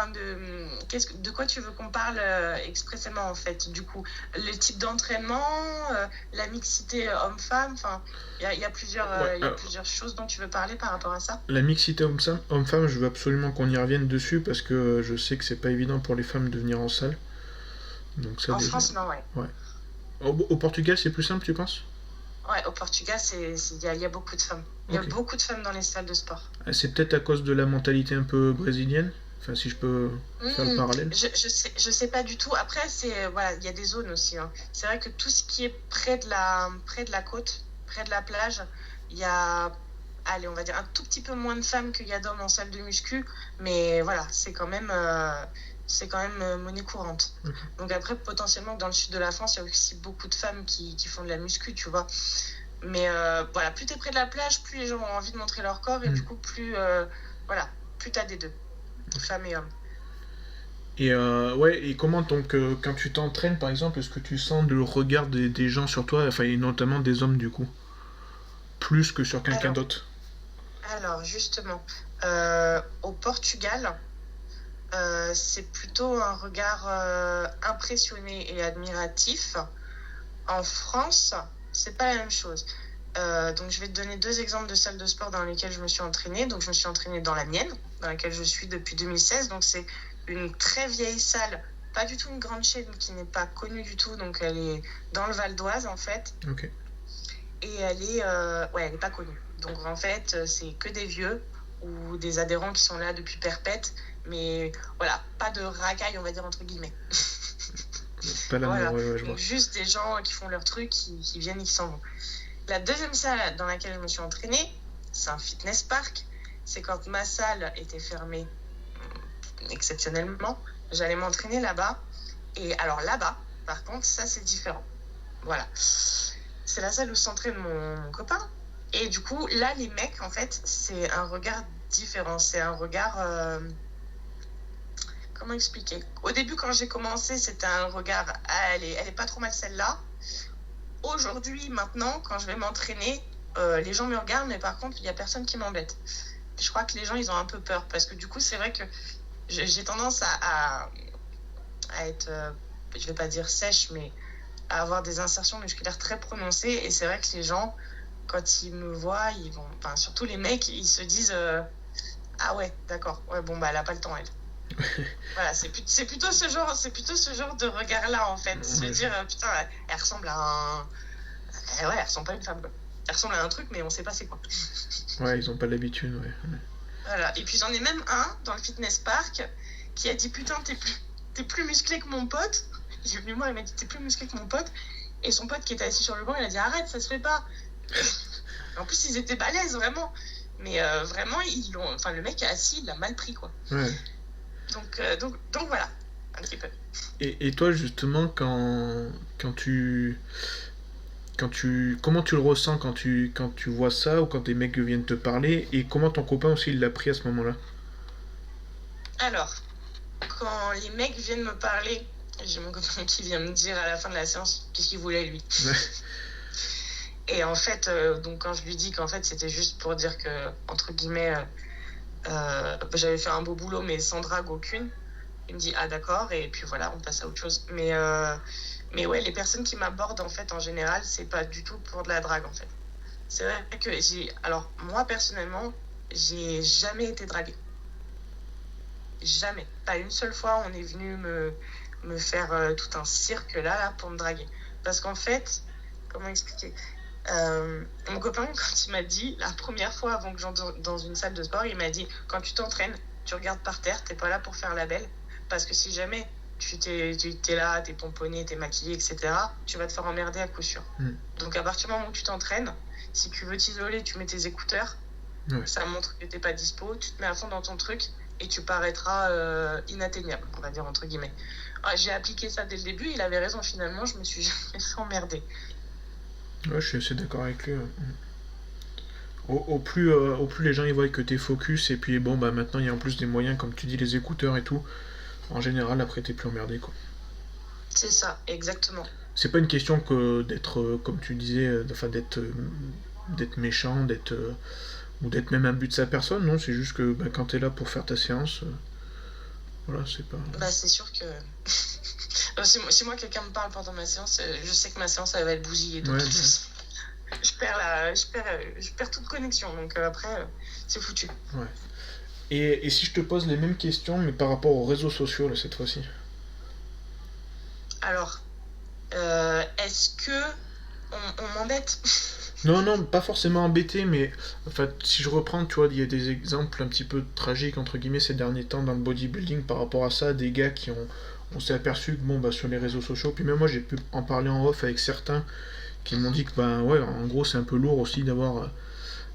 de quoi tu veux qu'on parle expressément en fait? Du coup, le type d'entraînement, la mixité homme-femme, enfin, Ouais, il y a plusieurs choses dont tu veux parler par rapport à ça. la mixité homme-femme, je veux absolument qu'on y revienne dessus parce que je sais que c'est pas évident pour les femmes de venir en salle. Donc ça En déjà. France, non, ouais. Ouais. Au Portugal, c'est plus simple, tu penses? Ouais, au Portugal, il y a beaucoup de femmes. Il y a Ok. beaucoup de femmes dans les salles de sport. C'est peut-être à cause de la mentalité un peu brésilienne. Enfin, si je peux faire le Hmm, parallèle. je sais pas du tout. Après, voilà, il y a des zones aussi, hein. C'est vrai que tout ce qui est près de la côte, près de la plage, il y a, allez, on va dire un tout petit peu moins de femmes qu'il y a d'hommes en salle de muscu, mais voilà, c'est quand même monnaie courante. Ok. Donc après, potentiellement, dans le sud de la France, il y a aussi beaucoup de femmes qui font de la muscu, tu vois. Mais voilà, plus t'es près de la plage, plus les gens ont envie de montrer leur corps, et Hmm. du coup, voilà, plus t'as des deux, femmes et hommes. Et ouais, et comment donc quand tu t'entraînes par exemple, est-ce que tu sens le regard des gens sur toi, enfin et notamment des hommes du coup, plus que sur quelqu'un Alors, d'autre? alors justement, au Portugal, c'est plutôt un regard impressionné et admiratif. En France, c'est pas la même chose. Donc, je vais te donner deux exemples de salles de sport dans lesquelles je me suis entraînée. Donc, je me suis entraînée dans la mienne, dans laquelle je suis depuis 2016. Donc, c'est une très vieille salle, pas du tout une grande chaîne qui n'est pas connue du tout. Donc, elle est dans le Val d'Oise, en fait. Ok. Et ouais, elle n'est pas connue. Donc, en fait, c'est que des vieux ou des adhérents qui sont là depuis perpète. Mais voilà, pas de racaille, on va dire, entre guillemets. Pas l'amour, Voilà. ouais, ouais, je Donc, vois. juste des gens qui font leur truc, qui viennent et qui s'en vont. La deuxième salle dans laquelle je me suis entraînée, c'est un fitness park. C'est quand ma salle était fermée exceptionnellement, j'allais m'entraîner là-bas. Et alors là-bas, par contre, ça c'est différent. Voilà. C'est la salle où s'entraîne mon copain. Et du coup, là, les mecs, en fait, c'est un regard différent. C'est un regard... comment expliquer? Au début, quand j'ai commencé, c'était un regard... Ah, elle est pas trop mal celle-là. Aujourd'hui, maintenant, quand je vais m'entraîner, les gens me regardent, mais par contre, il n'y a personne qui m'embête. Je crois que les gens, ils ont un peu peur. Parce que du coup, c'est vrai que j'ai tendance à être, je vais pas dire sèche, mais à avoir des insertions musculaires très prononcées. Et c'est vrai que les gens, quand ils me voient, ils vont, enfin, surtout les mecs, ils se disent ah ouais, d'accord, ouais, bon, bah, elle a pas le temps, elle. Voilà, c'est plutôt ce genre de regard-là, en fait. Se Ouais, dire, putain, elle ressemble à un. Ouais, elle ressemble pas à une femme, quoi. Elle ressemble à un truc, mais on sait pas c'est quoi. ouais, ils ont pas l'habitude, ouais. Voilà. Et puis j'en ai même un dans le fitness park qui a dit putain, t'es plus musclé que mon pote. Il est venu moi, il m'a dit t'es plus musclé que mon pote. Et son pote qui était assis sur le banc, il a dit arrête, ça se fait pas. En plus, ils étaient balèzes, vraiment. Mais vraiment, enfin, le mec est assis, il l'a mal pris, quoi. Ouais. Donc voilà, un petit peu. Et toi justement quand comment tu le ressens quand tu vois ça ou quand des mecs viennent te parler et comment ton copain aussi il l'a pris à ce moment-là? Alors, quand les mecs viennent me parler, j'ai mon copain qui vient me dire à la fin de la séance qu'est-ce qu'il voulait, lui. Ouais. Et en fait, donc quand je lui dis qu'en fait c'était juste pour dire que, entre guillemets, j'avais fait un beau boulot mais sans drague aucune, il me dit ah d'accord, et puis voilà, on passe à autre chose. Mais ouais, les personnes qui m'abordent en fait en général, c'est pas du tout pour de la drague en fait. C'est vrai que alors moi personnellement, j'ai jamais été draguée. Jamais. Pas une seule fois, on est venu me faire tout un cirque là pour me draguer. Parce qu'en fait, comment expliquer, mon copain, quand il m'a dit, la première fois avant que j'entre dans une salle de sport, il m'a dit, quand tu t'entraînes, tu regardes par terre, t'es pas là pour faire la belle, parce que si jamais tu t'es là, t'es pomponné, t'es maquillé, etc., tu vas te faire emmerder à coup sûr. Donc à partir du moment où tu t'entraînes, si tu veux t'isoler, tu mets tes écouteurs, ça montre que t'es pas dispo, tu te mets à fond dans ton truc et tu paraîtras inatteignable, on va dire entre guillemets. J'ai appliqué ça dès le début, il avait raison finalement, je me suis jamais fait emmerder. Ouais, je suis assez d'accord avec lui. Au plus les gens ils voient que t'es focus, et puis bon, bah maintenant il y a en plus des moyens, comme tu dis, les écouteurs et tout. En général, après t'es plus emmerdé, quoi. C'est ça, exactement. C'est pas une question que d'être, comme tu disais, enfin d'être méchant, ou d'être même un but de sa personne, non, c'est juste que bah, quand t'es là pour faire ta séance, voilà, c'est pas. Bah, c'est sûr que. Si moi quelqu'un me parle pendant ma séance, je sais que ma séance elle va être bousillée. Donc je perds toute connexion. Donc après, c'est foutu. Ouais. Et si je te pose les mêmes questions, mais par rapport aux réseaux sociaux, là, cette fois-ci? Alors, est-ce que on m'embête? Non, pas forcément embêté, mais enfin, si je reprends, tu vois, il y a des exemples un petit peu tragiques, entre guillemets, ces derniers temps dans le bodybuilding par rapport à ça, des gars on s'est aperçu que, bon, bah, sur les réseaux sociaux, puis même moi, j'ai pu en parler en off avec certains qui m'ont dit que, bah, ouais, en gros, c'est un peu lourd aussi d'avoir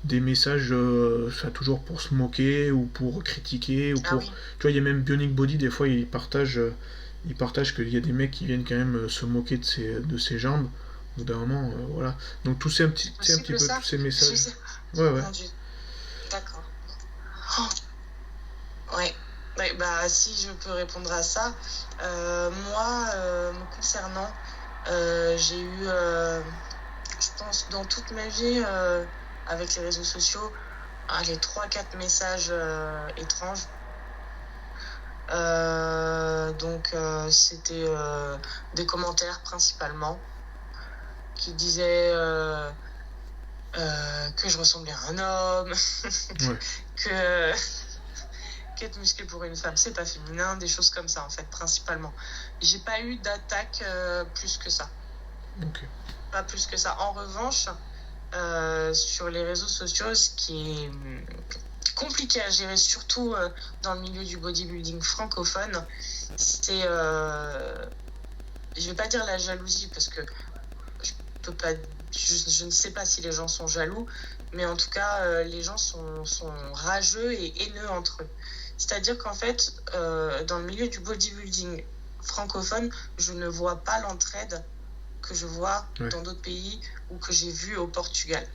des messages, toujours pour se moquer, ou pour critiquer, ou pour... Oui. Tu vois, il y a même Bionic Body, des fois, ils partagent qu'il y a des mecs qui viennent quand même se moquer de ses jambes. Au bout d'un moment, voilà. Donc tous ces petits peu tous ces messages. Ouais. D'accord. Ouais. Bah si je peux répondre à ça, moi, me concernant, j'ai eu, je pense, dans toute ma vie, avec les réseaux sociaux, les 3-4 messages étranges. Donc c'était des commentaires principalement qui disaient que je ressemblais à un homme, que qu'être musclé pour une femme c'est pas féminin, des choses comme ça en fait principalement. J'ai pas eu d'attaque plus que ça. Okay. Pas plus que ça. En revanche, sur les réseaux sociaux, ce qui est compliqué à gérer, surtout dans le milieu du bodybuilding francophone, c'est, je vais pas dire la jalousie parce que je ne sais pas si les gens sont jaloux, mais en tout cas les gens sont rageux et haineux entre eux. C'est-à-dire qu'en fait, dans le milieu du bodybuilding francophone, je ne vois pas l'entraide que je vois dans d'autres pays ou que j'ai vu au Portugal.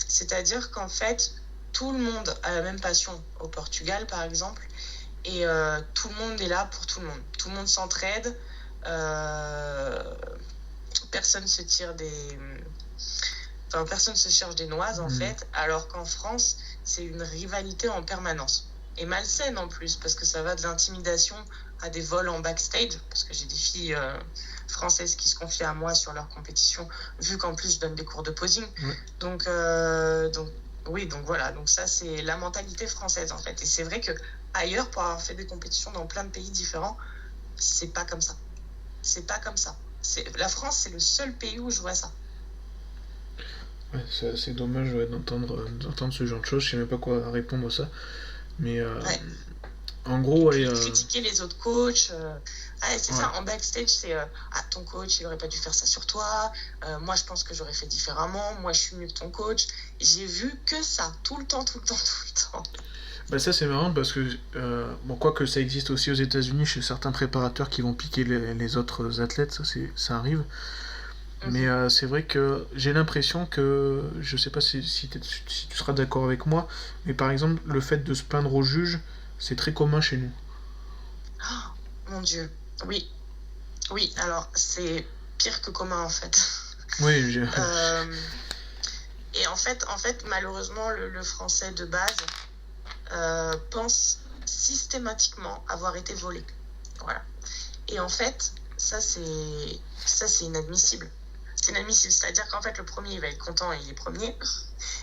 C'est-à-dire qu'en fait, tout le monde a la même passion au Portugal, par exemple, et tout le monde est là pour tout le monde. Tout le monde s'entraide, personne se personne se cherche des noises, en fait, alors qu'en France, c'est une rivalité en permanence. Et malsaine en plus, parce que ça va de l'intimidation à des vols en backstage, parce que j'ai des filles françaises qui se confient à moi sur leur compétition, vu qu'en plus je donne des cours de posing. Donc voilà, donc ça c'est la mentalité française en fait. Et c'est vrai que ailleurs, pour avoir fait des compétitions dans plein de pays différents, c'est pas comme ça. La France, c'est le seul pays où je vois ça. Ouais, c'est assez dommage d'entendre ce genre de choses. Je sais même pas quoi répondre à ça. Mais en gros, critiquer les autres coachs. C'est ça, en backstage, c'est ton coach, il aurait pas dû faire ça sur toi. Moi, je pense que j'aurais fait différemment. Moi, je suis mieux que ton coach. J'ai vu que ça, tout le temps. Bah ça c'est marrant parce que quoi que ça existe aussi aux États-Unis chez certains préparateurs qui vont piquer les autres athlètes, ça arrive. Mais c'est vrai que j'ai l'impression que, je sais pas si tu seras d'accord avec moi, mais par exemple le fait de se plaindre aux juges, c'est très commun chez nous. Oh, mon Dieu, oui, alors c'est pire que commun en fait. Oui, Et en fait, malheureusement, le français de base pense systématiquement avoir été volé. Voilà. Et en fait, ça c'est inadmissible. C'est inadmissible. C'est-à-dire qu'en fait, le premier, il va être content et il est premier.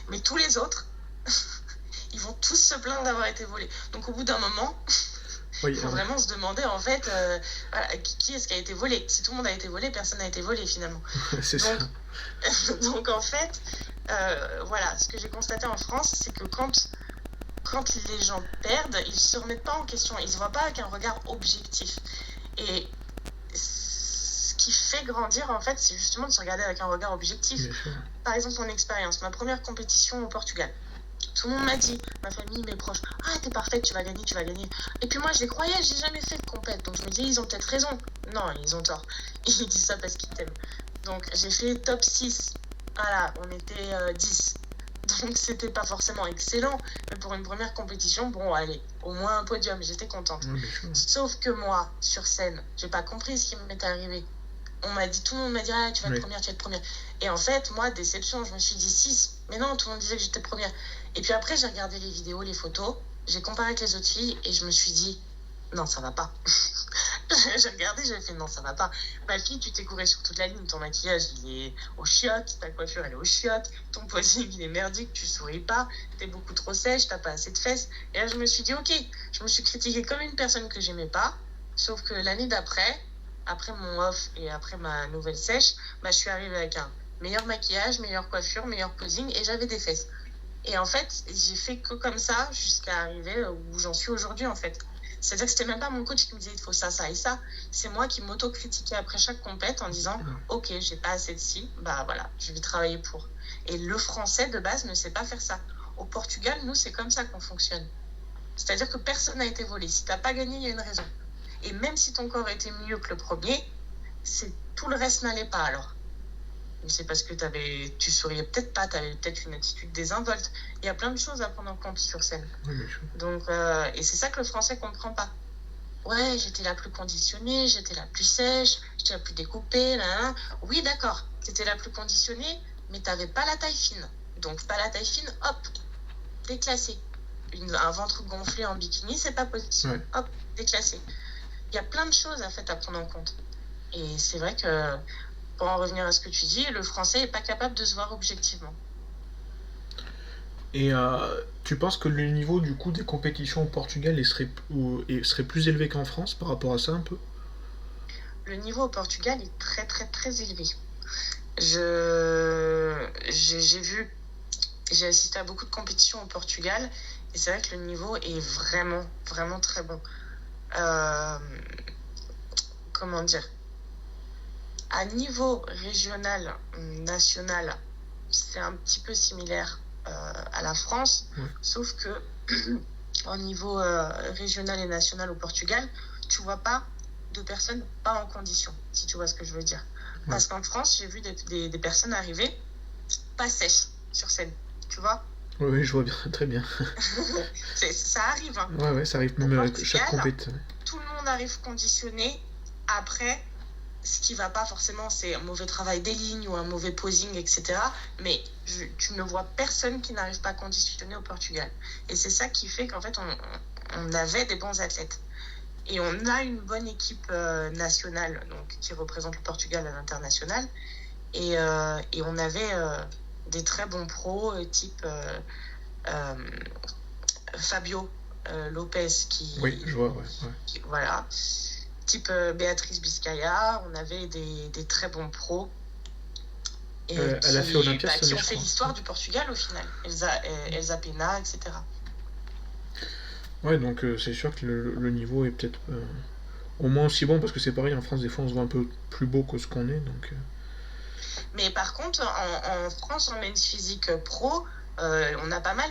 Mais tous les autres, ils vont tous se plaindre d'avoir été volés. Donc au bout d'un moment, Oui, Il faut vraiment se demander, en fait, voilà, qui est-ce qui a été volé. Si tout le monde a été volé, personne n'a été volé, finalement. c'est Donc, ça. donc en fait, voilà, ce que j'ai constaté en France, c'est que quand les gens perdent, ils ne se remettent pas en question, ils ne se voient pas avec un regard objectif. Et ce qui fait grandir, en fait, c'est justement de se regarder avec un regard objectif. Par exemple, mon expérience, ma première compétition au Portugal. Tout le monde m'a dit, ma famille, mes proches, ah, t'es parfaite, tu vas gagner, tu vas gagner. Et puis moi, je les croyais, j'ai jamais fait de compète. Donc je me disais, ils ont peut-être raison. Non, ils ont tort. Ils disent ça parce qu'ils t'aiment. Donc j'ai fait top 6. Voilà, on était 10. Donc c'était pas forcément excellent. Mais pour une première compétition, bon, allez, au moins un podium, j'étais contente. Sauf que moi, sur scène, j'ai pas compris ce qui m'était arrivé. Tout le monde m'a dit, ah, tu vas être première, tu vas être première. Et en fait, moi, déception, je me suis dit 6. Mais non, tout le monde disait que j'étais première. Et puis après, j'ai regardé les vidéos, les photos, j'ai comparé avec les autres filles et je me suis dit, non, ça va pas. J'ai regardé, j'ai fait, non, ça va pas. Ma fille, tu t'es courée sur toute la ligne, ton maquillage, il est aux chiottes, ta coiffure, elle est aux chiottes, ton posing, il est merdique, tu souris pas, t'es beaucoup trop sèche, t'as pas assez de fesses. Et là, je me suis dit, ok, je me suis critiquée comme une personne que j'aimais pas, sauf que l'année d'après, après mon off et après ma nouvelle sèche, bah, je suis arrivée avec un meilleur maquillage, meilleure coiffure, meilleur posing et j'avais des fesses. Et en fait, j'ai fait que comme ça jusqu'à arriver où j'en suis aujourd'hui, en fait. C'est-à-dire que c'était même pas mon coach qui me disait il faut ça, ça et ça. C'est moi qui m'auto-critiquais après chaque compète en disant ok, j'ai pas assez de ci, bah voilà, je vais travailler pour. Et le français de base ne sait pas faire ça. Au Portugal, nous, c'est comme ça qu'on fonctionne. C'est-à-dire que personne n'a été volé. Si t'as pas gagné, il y a une raison. Et même si ton corps était mieux que le premier, tout le reste n'allait pas alors. C'est parce que tu souriais peut-être pas, tu avais peut-être une attitude désinvolte. Il y a plein de choses à prendre en compte sur scène. Donc, et c'est ça que le français comprend pas. Ouais, j'étais la plus conditionnée, j'étais la plus sèche, j'étais la plus découpée, là. Oui, d'accord, t'étais la plus conditionnée, mais t'avais pas la taille fine. Donc, pas la taille fine, hop, déclassé. Un ventre gonflé en bikini, c'est pas possible. Hop, déclassé. Il y a plein de choses à prendre en compte. Et c'est vrai que, pour en revenir à ce que tu dis, le français n'est pas capable de se voir objectivement. Et tu penses que le niveau du coup des compétitions au Portugal serait plus élevé qu'en France par rapport à ça un peu? Le niveau au Portugal est très très très élevé. J'ai assisté à beaucoup de compétitions au Portugal et c'est vrai que le niveau est vraiment vraiment très bon. Comment dire? À niveau régional, national, c'est un petit peu similaire à la France, sauf que au niveau régional et national au Portugal, tu vois pas de personnes pas en condition, si tu vois ce que je veux dire. Parce qu'en France, j'ai vu des personnes arriver pas sèches sur scène, tu vois. Oui, je vois bien, très bien. Ça arrive. Hein. Ouais, ça arrive même avec chaque compétition. Tout le monde arrive conditionné. Après, ce qui va pas forcément, c'est un mauvais travail des lignes ou un mauvais posing, etc. Mais tu ne vois personne qui n'arrive pas conditionné au Portugal. Et c'est ça qui fait qu'en fait, on avait des bons athlètes. Et on a une bonne équipe nationale donc, qui représente le Portugal à l'international. Et on avait des très bons pros, type Fabio Lopez qui... Oui, je vois, voilà. Type Béatrice Biscaya, on avait des très bons pros. Et elle a fait Olympia, qui ont fait l'histoire du Portugal au final. Elsa Pena, etc. Ouais, donc c'est sûr que le niveau est peut-être au moins aussi bon, parce que c'est pareil, en France, des fois, on se voit un peu plus beau que ce qu'on est. Donc, Mais par contre, en France, en men's physique pro, on a pas mal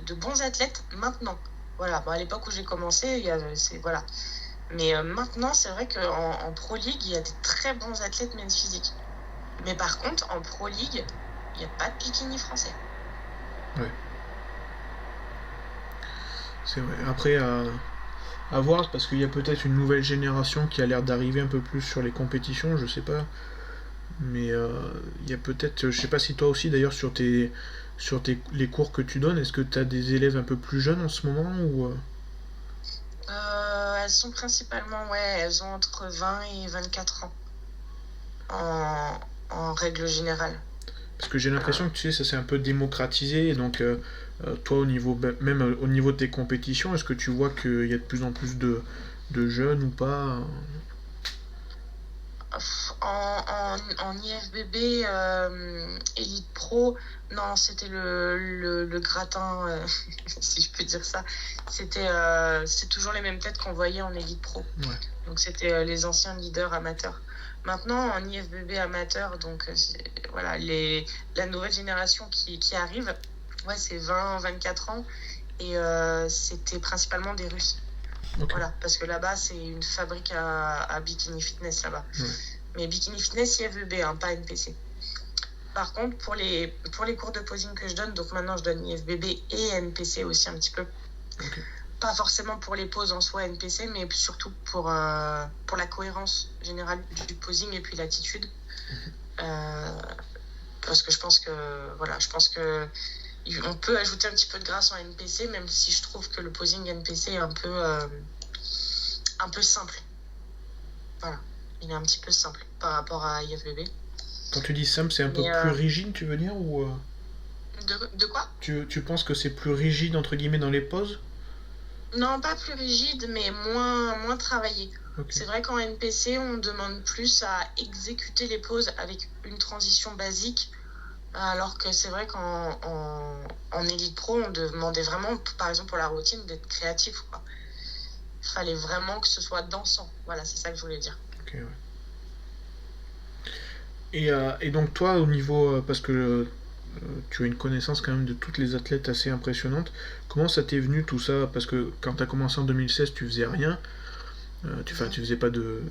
de bons athlètes maintenant. Voilà, à l'époque où j'ai commencé, voilà. Mais maintenant, c'est vrai qu'en Pro League, il y a des très bons athlètes men's physique. Mais par contre, en Pro League, il n'y a pas de bikini français. Ouais. C'est vrai. Après, à voir, parce qu'il y a peut-être une nouvelle génération qui a l'air d'arriver un peu plus sur les compétitions, je sais pas. Mais il y a peut-être, je sais pas si toi aussi d'ailleurs sur les cours que tu donnes, est-ce que tu as des élèves un peu plus jeunes en ce moment ou Elles sont principalement, elles ont entre 20 et 24 ans en règle générale. Parce que j'ai l'impression que tu sais, ça s'est un peu démocratisé, et donc Toi, même au niveau de tes compétitions, est-ce que tu vois qu'il y a de plus en plus de jeunes ou pas? En IFBB Elite Pro, non, c'était le gratin, si je peux dire ça. C'est toujours les mêmes têtes qu'on voyait en Elite Pro. Ouais. Donc c'était les anciens leaders amateurs. Maintenant, en IFBB amateur, donc voilà, la nouvelle génération qui arrive, ouais, c'est 20-24 ans. Et c'était principalement des Russes. Okay. Voilà, parce que là-bas, c'est une fabrique à Bikini Fitness là-bas. Ouais. Mais Bikini Fitness, IFBB, hein, pas NPC. Par contre, pour les cours de posing que je donne, donc maintenant je donne IFBB et NPC aussi un petit peu. Okay. Pas forcément pour les poses en soi NPC, mais surtout pour la cohérence générale du posing et puis l'attitude. Parce que je pense que on peut ajouter un petit peu de grâce en NPC, même si je trouve que le posing NPC est un peu simple. Voilà, il est un petit peu simple par rapport à IFBB. Quand tu dis simple, c'est un peu plus rigide, tu veux dire, ou De quoi ? Tu penses que c'est plus rigide, entre guillemets, dans les poses ? Non, pas plus rigide, mais moins travaillé. Okay. C'est vrai qu'en NPC, on demande plus à exécuter les poses avec une transition basique, alors que c'est vrai qu'en Elite Pro, on demandait vraiment, par exemple pour la routine, d'être créatif, quoi. Il fallait vraiment que ce soit dansant. Voilà, c'est ça que je voulais dire. Ok, ouais. Et donc toi, au niveau... parce que tu as une connaissance quand même de toutes les athlètes assez impressionnante. Comment ça t'est venu tout ça ? Parce que quand tu as commencé en 2016, tu faisais rien. Tu faisais pas de...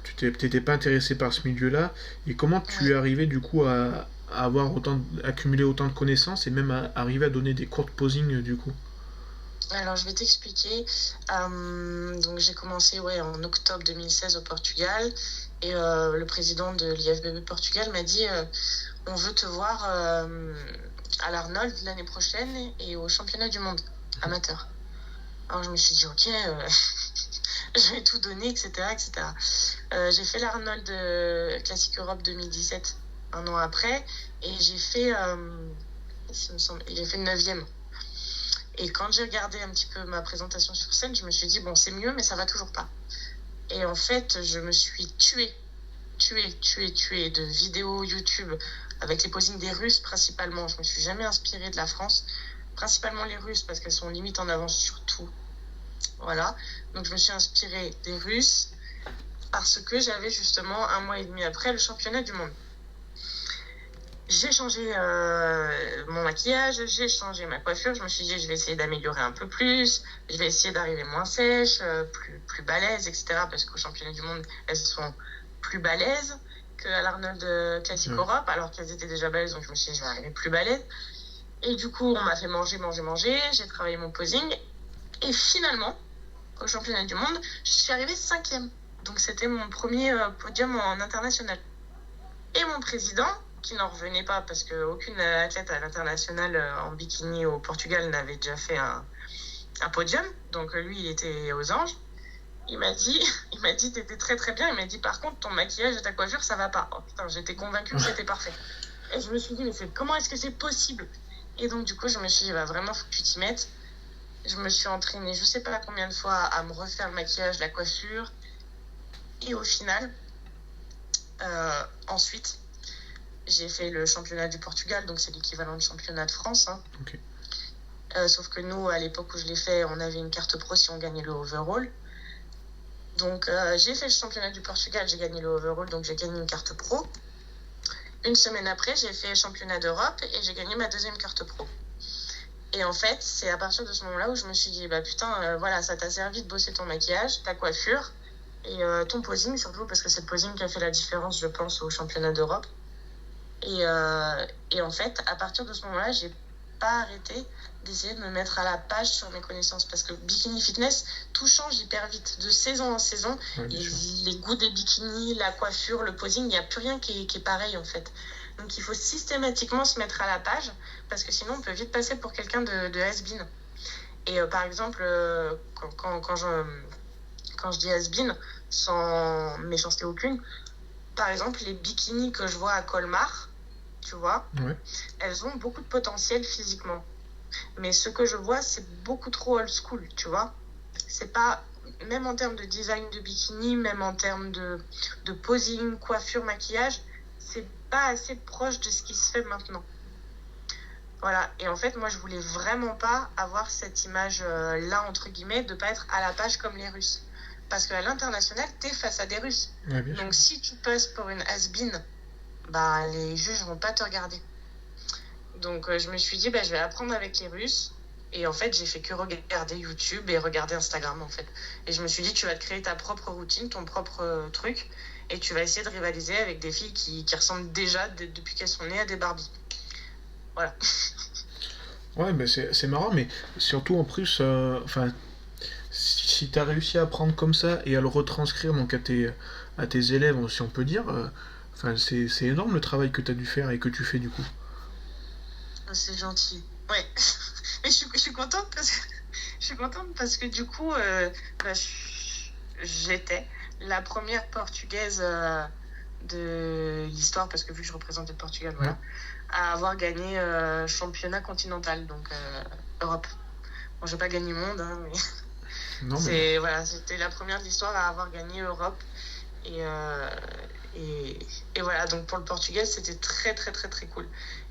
Tu t'étais pas intéressé par ce milieu-là. Et comment tu es arrivé du coup à accumuler autant de connaissances et même à arriver à donner des cours de posing du coup ? Alors je vais t'expliquer. Donc j'ai commencé en octobre 2016 au Portugal. Et le président de l'IFBB Portugal m'a dit on veut te voir à l'Arnold l'année prochaine et au championnat du monde amateur. Alors je me suis dit ok, je vais tout donner, etc. J'ai fait l'Arnold Classic Europe 2017 un an après et j'ai fait il a fait 9e. Et quand j'ai regardé un petit peu ma présentation sur scène, je me suis dit bon, c'est mieux mais ça va toujours pas. Et en fait, je me suis tuée de vidéos YouTube avec les posings des Russes principalement. Je me suis jamais inspirée de la France, principalement les Russes parce qu'elles sont limite en avance sur tout. Voilà, donc je me suis inspirée des Russes parce que j'avais justement un mois et demi après le championnat du monde. J'ai changé mon maquillage, j'ai changé ma coiffure. Je me suis dit, je vais essayer d'améliorer un peu plus. Je vais essayer d'arriver moins sèche, plus balèze, etc. Parce qu'au championnat du monde, elles sont plus balèzes qu'à l'Arnold Classic Europe, alors qu'elles étaient déjà balèzes. Donc je me suis dit, je vais arriver plus balèze. Et du coup, on m'a fait manger. J'ai travaillé mon posing. Et finalement, au championnat du monde, je suis arrivée 5e. Donc c'était mon premier podium en international. Et mon président, qui n'en revenait pas parce qu'aucune athlète à l'international en bikini au Portugal n'avait déjà fait un podium, donc lui il était aux anges. Il m'a dit t'étais très très bien. Il m'a dit par contre ton maquillage et ta coiffure ça va pas. Oh putain, j'étais convaincue que c'était parfait. Et je me suis dit mais comment est-ce que c'est possible ? Et donc du coup je me suis dit vraiment faut que tu t'y mettes. Je me suis entraînée je sais pas combien de fois à me refaire le maquillage, la coiffure. Et au final ensuite j'ai fait le championnat du Portugal, donc c'est l'équivalent du championnat de France. Hein. Okay. Sauf que nous, à l'époque où je l'ai fait, on avait une carte pro si on gagnait le overall. Donc j'ai fait le championnat du Portugal, j'ai gagné le overall, donc j'ai gagné une carte pro. Une semaine après, j'ai fait le championnat d'Europe et j'ai gagné ma deuxième carte pro. Et en fait, c'est à partir de ce moment-là où je me suis dit, voilà, ça t'a servi de bosser ton maquillage, ta coiffure et ton posing surtout, parce que c'est le posing qui a fait la différence, je pense, au championnat d'Europe. Et en fait, à partir de ce moment-là, j'ai pas arrêté d'essayer de me mettre à la page sur mes connaissances parce que Bikini Fitness, tout change hyper vite de saison en saison. Ouais, les goûts des bikinis, la coiffure, le posing, il n'y a plus rien qui est pareil en fait. Donc il faut systématiquement se mettre à la page parce que sinon on peut vite passer pour quelqu'un de has-been. Et par exemple, quand je dis has-been, sans méchanceté aucune, par exemple, les bikinis que je vois à Colmar, tu vois, elles ont beaucoup de potentiel physiquement. Mais ce que je vois, c'est beaucoup trop old school, tu vois. C'est pas, même en termes de design de bikini, même en termes de posing, coiffure, maquillage, c'est pas assez proche de ce qui se fait maintenant. Voilà, et en fait, moi, je voulais vraiment pas avoir cette image-là, entre guillemets, de pas être à la page comme les Russes. Parce qu'à l'international, t'es face à des Russes. Ouais, bien Donc, sûr. si tu passes pour une has-been, bah, les juges vont pas te regarder. Donc, je me suis dit, bah, je vais apprendre avec les Russes. Et en fait, j'ai fait que regarder YouTube et regarder Instagram, en fait. Et je me suis dit, tu vas te créer ta propre routine, ton propre truc. Et tu vas essayer de rivaliser avec des filles qui ressemblent déjà, depuis qu'elles sont nées, à des Barbies. Voilà. Ouais, mais c'est marrant, mais surtout en plus, enfin, si t'as réussi à apprendre comme ça et à le retranscrire donc à tes élèves, si on peut dire, enfin, c'est énorme le travail que t'as dû faire et que tu fais du coup. C'est gentil. Ouais. Mais je suis contente parce que je suis contente parce que du coup, bah, j'étais la première portugaise de l'histoire, parce que vu que je représentais le Portugal, voilà, Ouais. à avoir gagné championnat continental, donc Europe. Bon, j'ai pas gagné monde, hein, mais Non, mais voilà, c'était la première de l'histoire à avoir gagné Europe. Et, euh, et, et voilà, donc pour le Portugal, c'était très très très très cool.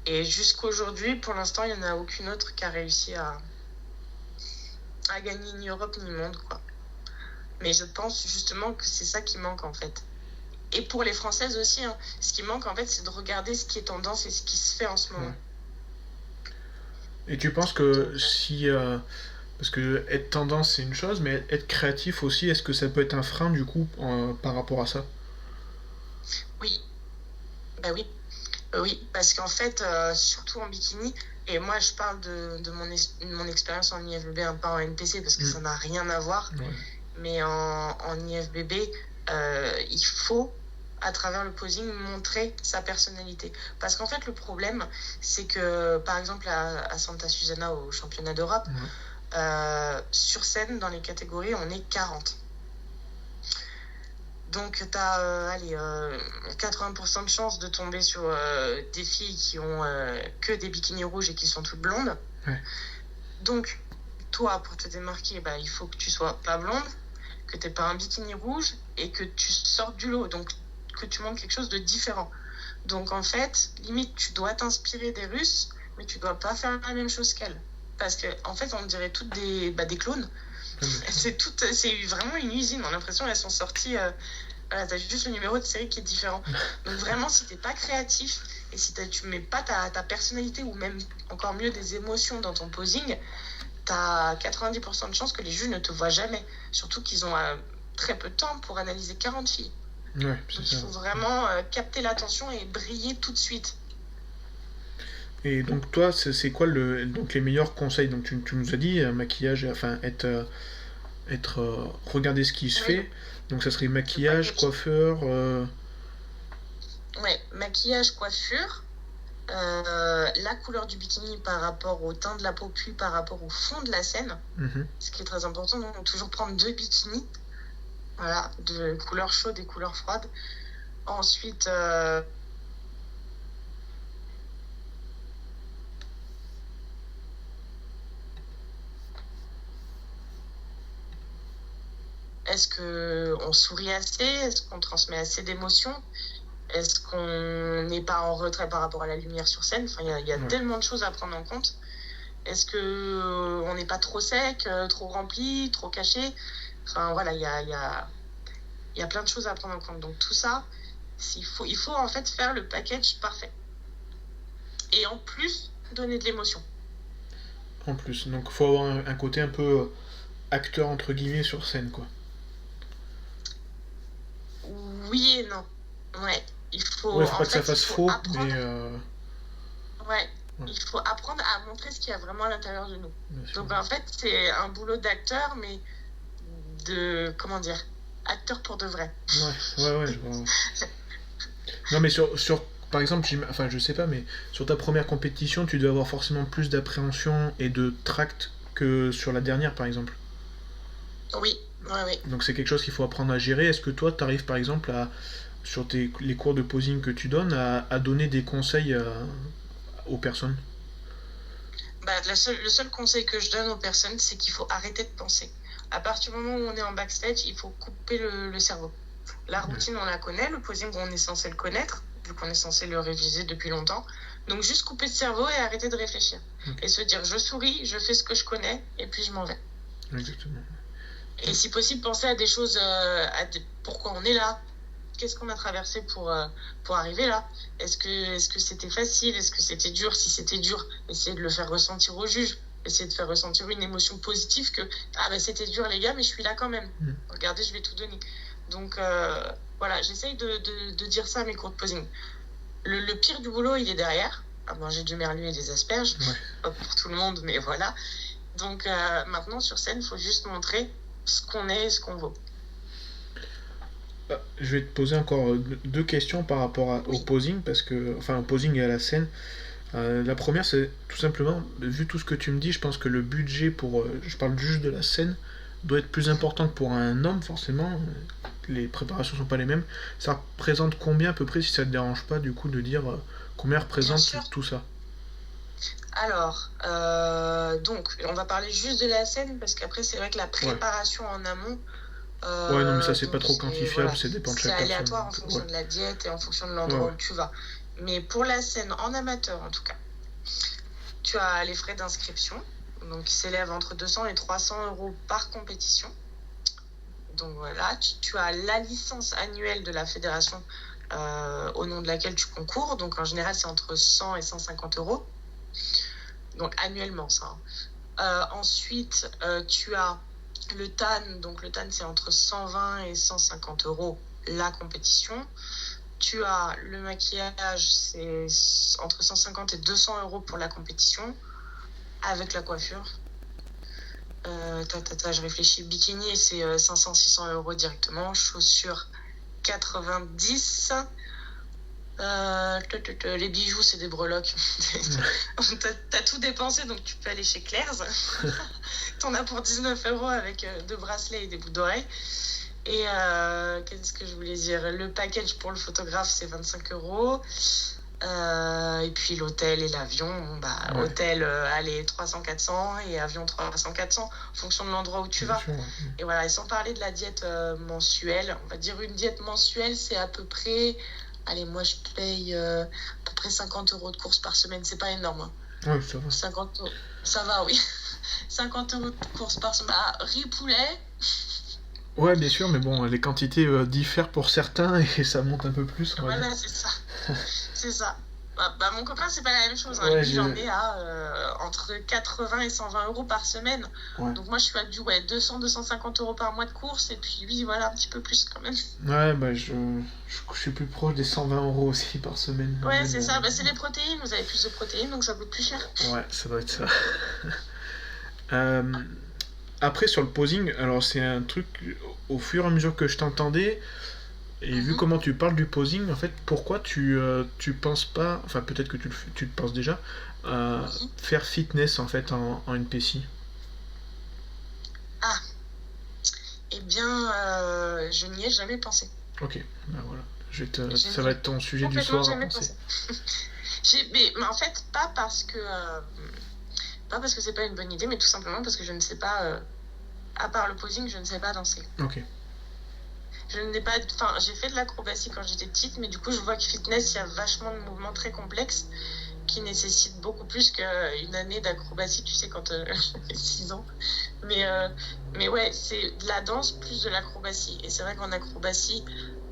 Et jusqu'aujourd'hui, pour l'instant, il n'y en a aucune autre qui a réussi à gagner ni Europe ni monde, quoi. Mais je pense justement que c'est ça qui manque en fait. Et pour les Françaises aussi, hein, ce qui manque en fait, c'est de regarder ce qui est tendance et ce qui se fait en ce ouais. moment. Et tu penses Donc, que si, parce que être tendance c'est une chose, mais être créatif aussi, est-ce que ça peut être un frein du coup par rapport à ça? oui, bah oui. Oui, parce qu'en fait, surtout en bikini, et moi je parle de mon expérience en IFBB, hein, pas en NPC, parce que Mm. ça n'a rien à voir, Ouais. mais en IFBB, il faut, à travers le posing, montrer sa personnalité. Parce qu'en fait, le problème, c'est que, par exemple, à Santa Susana, au championnat d'Europe, Ouais. sur scène, dans les catégories, on est 40. Donc, tu as allez, 80% de chances de tomber sur des filles qui ont que des bikinis rouges et qui sont toutes blondes. Ouais. Donc, toi, pour te démarquer, bah, il faut que tu sois pas blonde, que tu n'aies pas un bikini rouge et que tu sortes du lot. Donc, que tu montres quelque chose de différent. Donc, en fait, limite, tu dois t'inspirer des Russes, mais tu dois pas faire la même chose qu'elles. Parce que, en fait, on dirait toutes des clones. C'est vraiment une usine. On a l'impression qu'elles sont sorties. Voilà, t'as juste le numéro de série qui est différent. Donc vraiment, si t'es pas créatif et si tu mets pas ta personnalité ou même encore mieux des émotions dans ton posing, t'as 90% de chances que les juges ne te voient jamais. Surtout qu'ils ont très peu de temps pour analyser 40 filles. Ouais, c'est Donc ça. il faut vraiment capter l'attention et briller tout de suite. Et donc toi, c'est quoi donc les meilleurs conseils? Donc tu nous as dit maquillage, enfin regarder ce qui se Oui, fait. Donc ça serait le maquillage, package. coiffeur. Ouais, maquillage, coiffure. La couleur du bikini par rapport au teint de la peau, puis par rapport au fond de la scène, Mhm. ce qui est très important. Donc, toujours prendre 2 bikinis, voilà, de couleurs chaudes et couleurs froides. Ensuite, est-ce qu'on sourit assez? Est-ce qu'on transmet assez d'émotions? Est-ce qu'on n'est pas en retrait par rapport à la lumière sur scène? Enfin, il y a Ouais. tellement de choses à prendre en compte. Est-ce qu'on n'est pas trop sec, trop rempli, trop caché? Enfin, voilà, il y a plein de choses à prendre en compte. Donc tout ça, il faut en fait faire le package parfait. Et en plus, donner de l'émotion. En plus, donc faut avoir un côté un peu acteur entre guillemets sur scène quoi. Oui et non. Ouais. Ouais, faut En pas que ça fait, il fasse faut faux, mais apprendre. Ouais. ouais, Il faut apprendre à montrer ce qu'il y a vraiment à l'intérieur de nous. bien sûr. Donc en fait, c'est un boulot d'acteur, mais comment dire, acteur pour de vrai. Ouais, je vois. Non, mais par exemple, enfin, je sais pas, mais sur ta première compétition, tu dois avoir forcément plus d'appréhension et de tact que sur la dernière, par exemple. Oui, oui. Donc c'est quelque chose qu'il faut apprendre à gérer. Est-ce que toi, tu arrives, par exemple, sur les cours de posing que tu donnes, à donner des conseils aux personnes? Le seul conseil que je donne aux personnes, c'est qu'il faut arrêter de penser. À partir du moment où on est en backstage, il faut couper le cerveau. La routine, on la connaît, le posing, on est censé le connaître, vu qu'on est censé le réviser depuis longtemps. Donc juste couper le cerveau et arrêter de réfléchir. Et se dire, je souris, je fais ce que je connais, et puis je m'en vais. Exactement. Et si possible, penser à des choses, pourquoi on est là, qu'est-ce qu'on a traversé pour arriver là. Est-ce que c'était facile, est-ce que c'était dur? Si c'était dur, essayer de le faire ressentir au juge. Essayer de faire ressentir une émotion positive que c'était dur les gars, mais je suis là quand même. Regardez, je vais tout donner. Donc voilà, j'essaye de dire ça à mes cours de posing. Le pire du boulot, il est derrière. Manger du merlu et des asperges, pas pour tout le monde, mais voilà. Donc maintenant sur scène, il faut juste montrer ce qu'on est et ce qu'on vaut. Je vais te poser encore 2 questions par rapport au posing, au posing et à la scène. La première, c'est tout simplement, vu tout ce que tu me dis, je pense que le budget je parle juste de la scène, doit être plus important que pour un homme, forcément. Les préparations sont pas les mêmes. Ça représente combien à peu près, si ça te dérange pas, du coup, de dire combien représente tout ça? Alors, donc, on va parler juste de la scène, parce qu'après, c'est vrai que la préparation en amont... non, mais ça, c'est pas trop quantifiable, ça dépend de chaque personne. C'est aléatoire en fonction de la diète et en fonction de l'endroit où tu vas. Mais pour la scène, en amateur en tout cas, tu as les frais d'inscription, donc qui s'élèvent entre 200 et 300 euros par compétition. Donc voilà, tu as la licence annuelle de la fédération au nom de laquelle tu concours. Donc en général, c'est entre 100 et 150 euros. Donc annuellement, ça. Ensuite, tu as le TAN. Donc le TAN, c'est entre 120 et 150 euros la compétition. Tu as le maquillage, c'est entre 150 et 200 euros pour la compétition, avec la coiffure. Je réfléchis. Bikini, c'est 500-600 euros directement. Chaussures, 90. Les bijoux, c'est des breloques. T'as tout dépensé, donc tu peux aller chez Claire's. T'en as pour 19 euros avec 2 bracelets et des boucles d'oreilles. Et qu'est-ce que je voulais dire? Le package pour le photographe, c'est 25 euros. Et puis l'hôtel et l'avion, hôtel, allez, 300-400 et avion 300-400 en fonction de l'endroit où tu vas. Et voilà, et sans parler de la diète mensuelle, on va dire une diète mensuelle, c'est à peu près, allez, moi je paye à peu près 50 euros de course par semaine, c'est pas énorme. Hein. Ouais, ça va. 50 euros, ça va, oui. 50 euros de course par semaine. Riz poulet. Ouais, bien sûr, mais bon, les quantités diffèrent pour certains et ça monte un peu plus. Voilà, c'est ça. C'est ça. Mon copain, c'est pas la même chose. Hein. J'en ai à entre 80 et 120 euros par semaine. Ouais. Donc moi, je suis à du 200-250 euros par mois de course. Et puis, oui, voilà, un petit peu plus quand même. Ouais, je suis plus proche des 120 euros aussi par semaine. Ouais, c'est ça. C'est les protéines. Vous avez plus de protéines, donc ça coûte plus cher. Ouais, ça doit être ça. Après, sur le posing, alors c'est un truc, au fur et à mesure que je t'entendais, et vu comment tu parles du posing, en fait, pourquoi tu penses pas, enfin peut-être que tu le penses déjà, faire fitness en fait en NPC? Ah, eh bien, je n'y ai jamais pensé. Ok, voilà. Ça va être ton sujet du soir à penser. Mais en fait, pas parce que c'est pas une bonne idée, mais tout simplement parce que je ne sais pas, à part le posing, je ne sais pas danser. Ok. J'ai fait de l'acrobatie quand j'étais petite, mais du coup, je vois que fitness, il y a vachement de mouvements très complexes qui nécessitent beaucoup plus qu'une année d'acrobatie, tu sais, quand j'ai 6 ans. Mais ouais, c'est de la danse plus de l'acrobatie. Et c'est vrai qu'en acrobatie,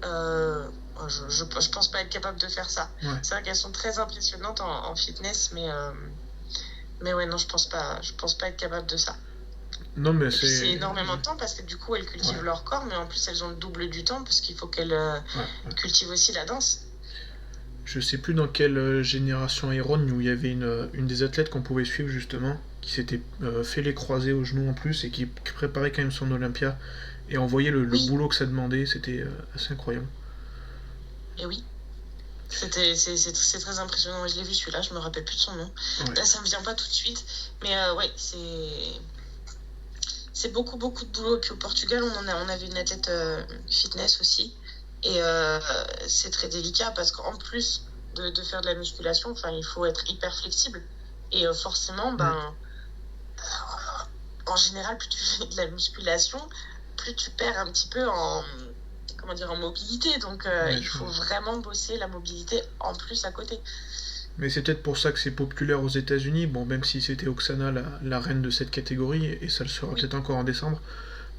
je pense pas être capable de faire ça. Ouais. C'est vrai qu'elles sont très impressionnantes en fitness, mais ouais, non, je pense pas être capable de ça. Non, mais c'est énormément de temps parce que du coup, elles cultivent leur corps, mais en plus, elles ont le double du temps parce qu'il faut qu'elles cultivent aussi la danse. Je sais plus dans quelle génération Iron où il y avait une des athlètes qu'on pouvait suivre justement, qui s'était fait les croisés au genou en plus et qui préparait quand même son Olympia. Et on voyait le boulot que ça demandait, c'était assez incroyable. Et oui. C'est très impressionnant. Je l'ai vu celui-là, je me rappelle plus de son nom. Ouais. Là, ça me vient pas tout de suite. Mais ouais, c'est beaucoup de boulot. Puis au Portugal, on avait une athlète fitness aussi. Et c'est très délicat parce qu'en plus de faire de la musculation, il faut être hyper flexible. Et forcément, en général, plus tu fais de la musculation, plus tu perds un petit peu en mobilité. Donc, il faut vraiment bosser la mobilité en plus à côté. Mais c'est peut-être pour ça que c'est populaire aux États-Unis. Bon, même si c'était Oksana la reine de cette catégorie, et ça le sera peut-être encore en décembre.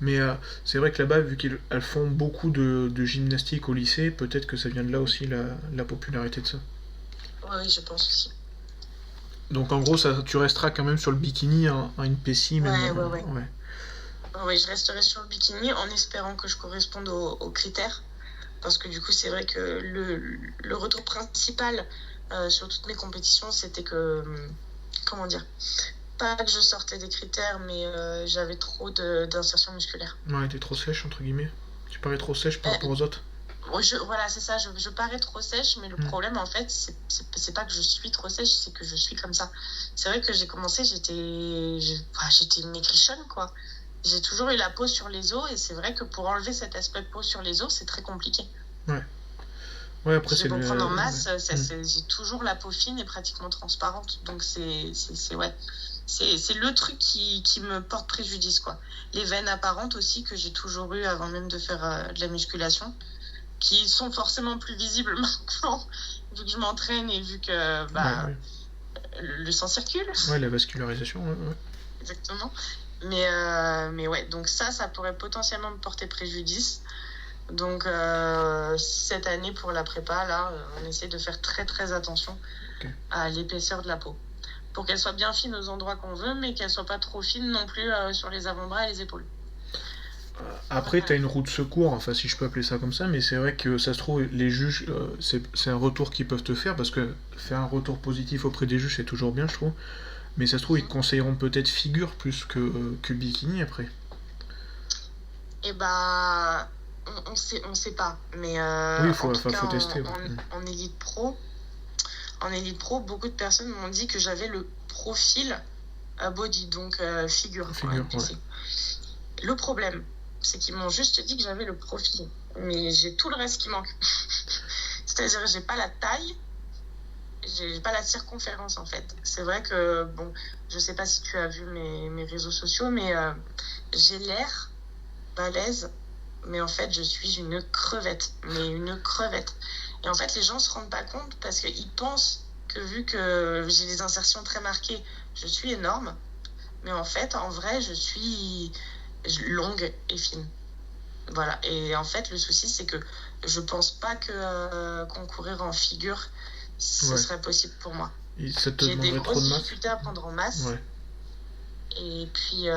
Mais c'est vrai que là-bas, vu qu'elles font beaucoup de gymnastique au lycée, peut-être que ça vient de là aussi la popularité de ça. Oui, je pense aussi. Donc en gros, tu resteras quand même sur le bikini à une Pessie, même. Ouais. Oui, je resterai sur le bikini en espérant que je corresponde aux critères. Parce que du coup, c'est vrai que le retour principal sur toutes mes compétitions, c'était que, comment dire, pas que je sortais des critères, mais j'avais trop d'insertion musculaire. Ouais, t'es trop sèche, entre guillemets. Tu parais trop sèche par rapport aux autres. Voilà, c'est ça, je parais trop sèche, mais le problème, en fait, c'est pas que je suis trop sèche, c'est que je suis comme ça. C'est vrai que j'ai commencé, j'étais une maigrichonne, quoi. J'ai toujours eu la peau sur les os, et c'est vrai que pour enlever cet aspect de peau sur les os, c'est très compliqué. Ouais, après j'ai beau prendre en masse, j'ai toujours la peau fine et pratiquement transparente. Donc c'est le truc qui me porte préjudice, quoi. Les veines apparentes aussi, que j'ai toujours eu avant même de faire de la musculation, qui sont forcément plus visibles maintenant, vu que je m'entraîne et vu que le sang circule. Ouais, la vascularisation, ouais. Exactement. Mais ouais, donc ça pourrait potentiellement me porter préjudice. Donc cette année pour la prépa, là, on essaie de faire très très attention à l'épaisseur de la peau. Pour qu'elle soit bien fine aux endroits qu'on veut, mais qu'elle soit pas trop fine non plus sur les avant-bras et les épaules. Après, t'as une roue de secours, enfin si je peux appeler ça comme ça, mais c'est vrai que ça se trouve, les juges, c'est un retour qu'ils peuvent te faire, parce que faire un retour positif auprès des juges, c'est toujours bien, je trouve. Mais ça se trouve, ils te conseilleront peut-être figure plus que bikini après. Et on sait pas. Mais oui, faut tester. En élite pro, beaucoup de personnes m'ont dit que j'avais le profil body, donc figure. Le problème, c'est qu'ils m'ont juste dit que j'avais le profil, mais j'ai tout le reste qui manque. C'est-à-dire, j'ai pas la taille, j'ai pas la circonférence en fait. C'est vrai que, bon, je sais pas si tu as vu mes réseaux sociaux, mais j'ai l'air balèze, mais en fait, je suis une crevette. Et en fait, les gens se rendent pas compte parce qu'ils pensent que vu que j'ai des insertions très marquées, je suis énorme. Mais en fait, en vrai, je suis longue et fine. Voilà. Et en fait, le souci, c'est que je pense pas que concourir en figure, ce serait possible pour moi. J'ai des grosses difficultés à prendre en masse. Ouais. Et puis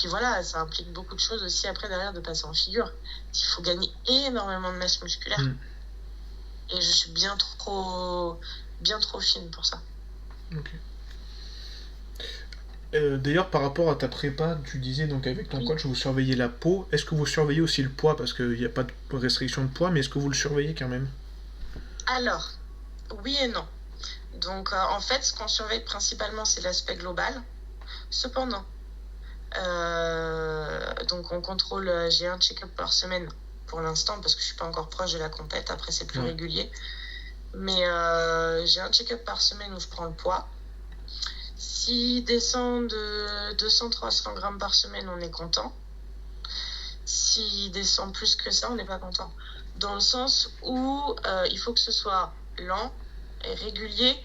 voilà, ça implique beaucoup de choses aussi après derrière de passer en figure. Il faut gagner énormément de masse musculaire. Et je suis bien trop fine pour ça. Ok. D'ailleurs, par rapport à ta prépa, tu disais donc avec ton coach, vous surveillez la peau. Est-ce que vous surveillez aussi le poids? Parce qu'il n'y a pas de restriction de poids, mais est-ce que vous le surveillez quand même? Alors, oui et non. Donc, en fait, ce qu'on surveille principalement, c'est l'aspect global. Cependant, donc on contrôle, j'ai un check-up par semaine pour l'instant, parce que je ne suis pas encore proche de la compète. Après, c'est plus régulier. Mais j'ai un check-up par semaine où je prends le poids. S'il descend de 200-300 grammes par semaine, on est content. S'il descend plus que ça, on n'est pas content. Dans le sens où il faut que ce soit lent et régulier,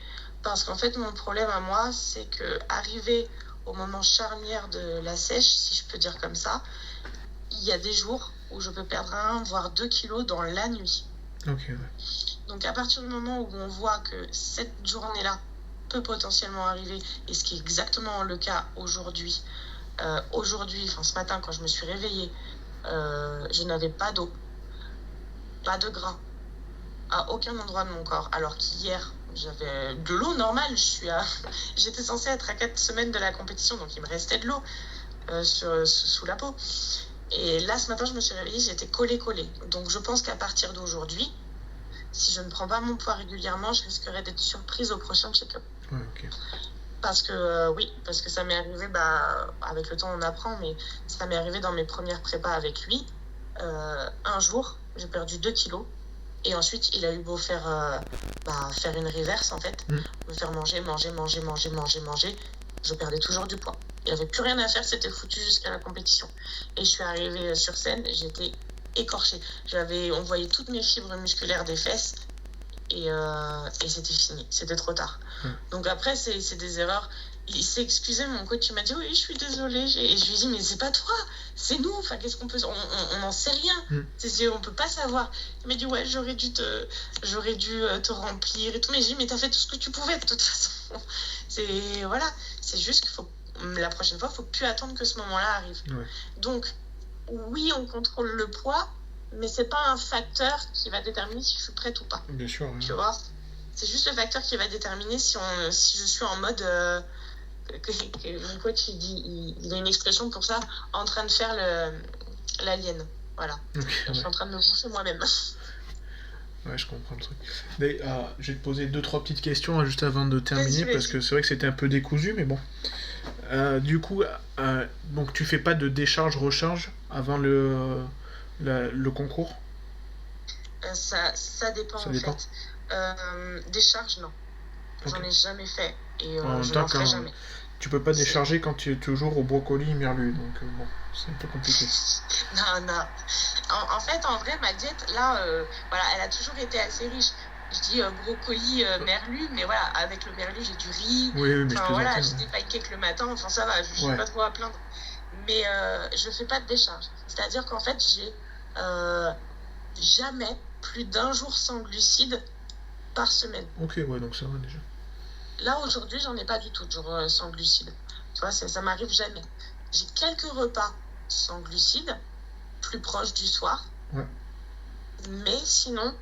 parce qu'en fait, mon problème à moi, c'est que arrivé au moment charnière de la sèche, si je peux dire comme ça, il y a des jours où je peux perdre 1 voire 2 kilos dans la nuit. Donc à partir du moment où on voit que cette journée-là peut potentiellement arriver, et ce qui est exactement le cas aujourd'hui, ce matin quand je me suis réveillée, je n'avais pas d'eau, pas de gras, à aucun endroit de mon corps, alors qu'hier j'avais de l'eau normale. J'étais censée être à 4 semaines de la compétition, donc il me restait de l'eau sous la peau. Et là, ce matin, je me suis réveillée, j'étais collée. Donc je pense qu'à partir d'aujourd'hui, si je ne prends pas mon poids régulièrement, je risquerais d'être surprise au prochain check-up. Parce que ça m'est arrivé, avec le temps on apprend, mais ça m'est arrivé dans mes premières prépas avec lui. Un jour, j'ai perdu 2 kilos. Et ensuite, il a eu beau faire une reverse, en fait, me faire manger, je perdais toujours du poids. Il n'y avait plus rien à faire, c'était foutu jusqu'à la compétition. Et je suis arrivée sur scène, j'étais écorchée. On voyait toutes mes fibres musculaires des fesses et c'était fini, c'était trop tard. Donc après, c'est des erreurs. Il s'est excusé, mon coach, il m'a dit oui, je suis désolée. Et je lui ai dit mais c'est pas toi, c'est nous. Enfin, qu'est-ce qu'on peut, on n'en sait rien. On peut pas savoir. Il m'a dit ouais, j'aurais dû te remplir et tout. Mais j'ai dit mais t'as fait tout ce que tu pouvais de toute façon. C'est juste qu'il faut la prochaine fois, faut plus attendre que ce moment-là arrive. Donc oui, on contrôle le poids, mais c'est pas un facteur qui va déterminer si je suis prête ou pas. Bien sûr. Tu vois, c'est juste le facteur qui va déterminer si je suis en mode mon coach il a une expression pour ça, en train de faire l'alien. Voilà. Je suis en train de me bouffer moi-même. Ouais, je comprends le truc. Mais, je vais te poser 2-3 petites questions juste avant de terminer, parce que c'est vrai que c'était un peu décousu, mais bon. Du coup, donc tu fais pas de décharge-recharge avant le concours? Ça dépend en fait. Décharge, non. J'en ai jamais fait et je n'en ferai jamais. Tu peux pas décharger quand tu es toujours au brocoli merlu, donc bon, c'est un peu compliqué. Non. En fait, en vrai, ma diète, là, elle a toujours été assez riche. Je dis brocoli, merlu, mais voilà, avec le merlu, j'ai du riz. Oui, mais j'ai des pancakes le matin, enfin ça va, je suis pas trop à plaindre. Mais je fais pas de décharge. C'est-à-dire qu'en fait, j'ai jamais plus d'1 jour sans glucides par semaine. Ok, ouais, donc ça va déjà. Là, aujourd'hui, j'en ai pas du tout de jour sans glucides. Tu vois, ça m'arrive jamais. J'ai quelques repas sans glucides, plus proches du soir. Ouais. Mais sinon,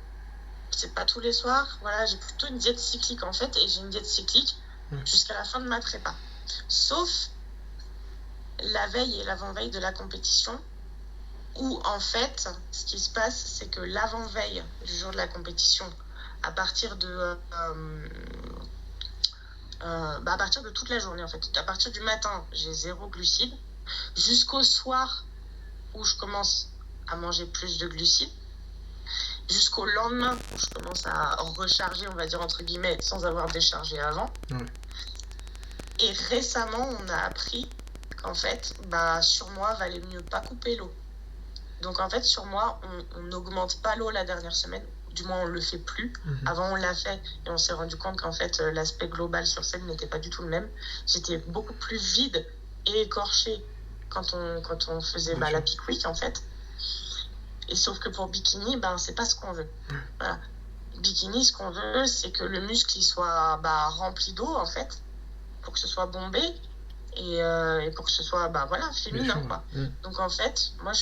c'est pas tous les soirs. Voilà, j'ai plutôt une diète cyclique en fait, et j'ai une diète cyclique jusqu'à la fin de ma prépa. Sauf la veille et l'avant-veille de la compétition, où en fait, ce qui se passe, c'est que l'avant-veille du jour de la compétition, à partir de toute la journée en fait, à partir du matin, j'ai 0 glucides, jusqu'au soir où je commence à manger plus de glucides, jusqu'au lendemain où je commence à recharger, on va dire entre guillemets, sans avoir déchargé avant. Et récemment, on a appris qu'en fait, sur moi, valait mieux pas couper l'eau. Donc en fait, sur moi, on n'augmente pas l'eau la dernière semaine. Du moins, on le fait plus. Avant, on l'a fait et on s'est rendu compte qu'en fait, l'aspect global sur scène n'était pas du tout le même. J'étais beaucoup plus vide et écorchée quand on faisait la peak week, en fait. Et sauf que pour bikini, c'est pas ce qu'on veut. Voilà. Bikini, ce qu'on veut, c'est que le muscle il soit rempli d'eau, en fait, pour que ce soit bombé et pour que ce soit féminin, quoi. Donc en fait, moi,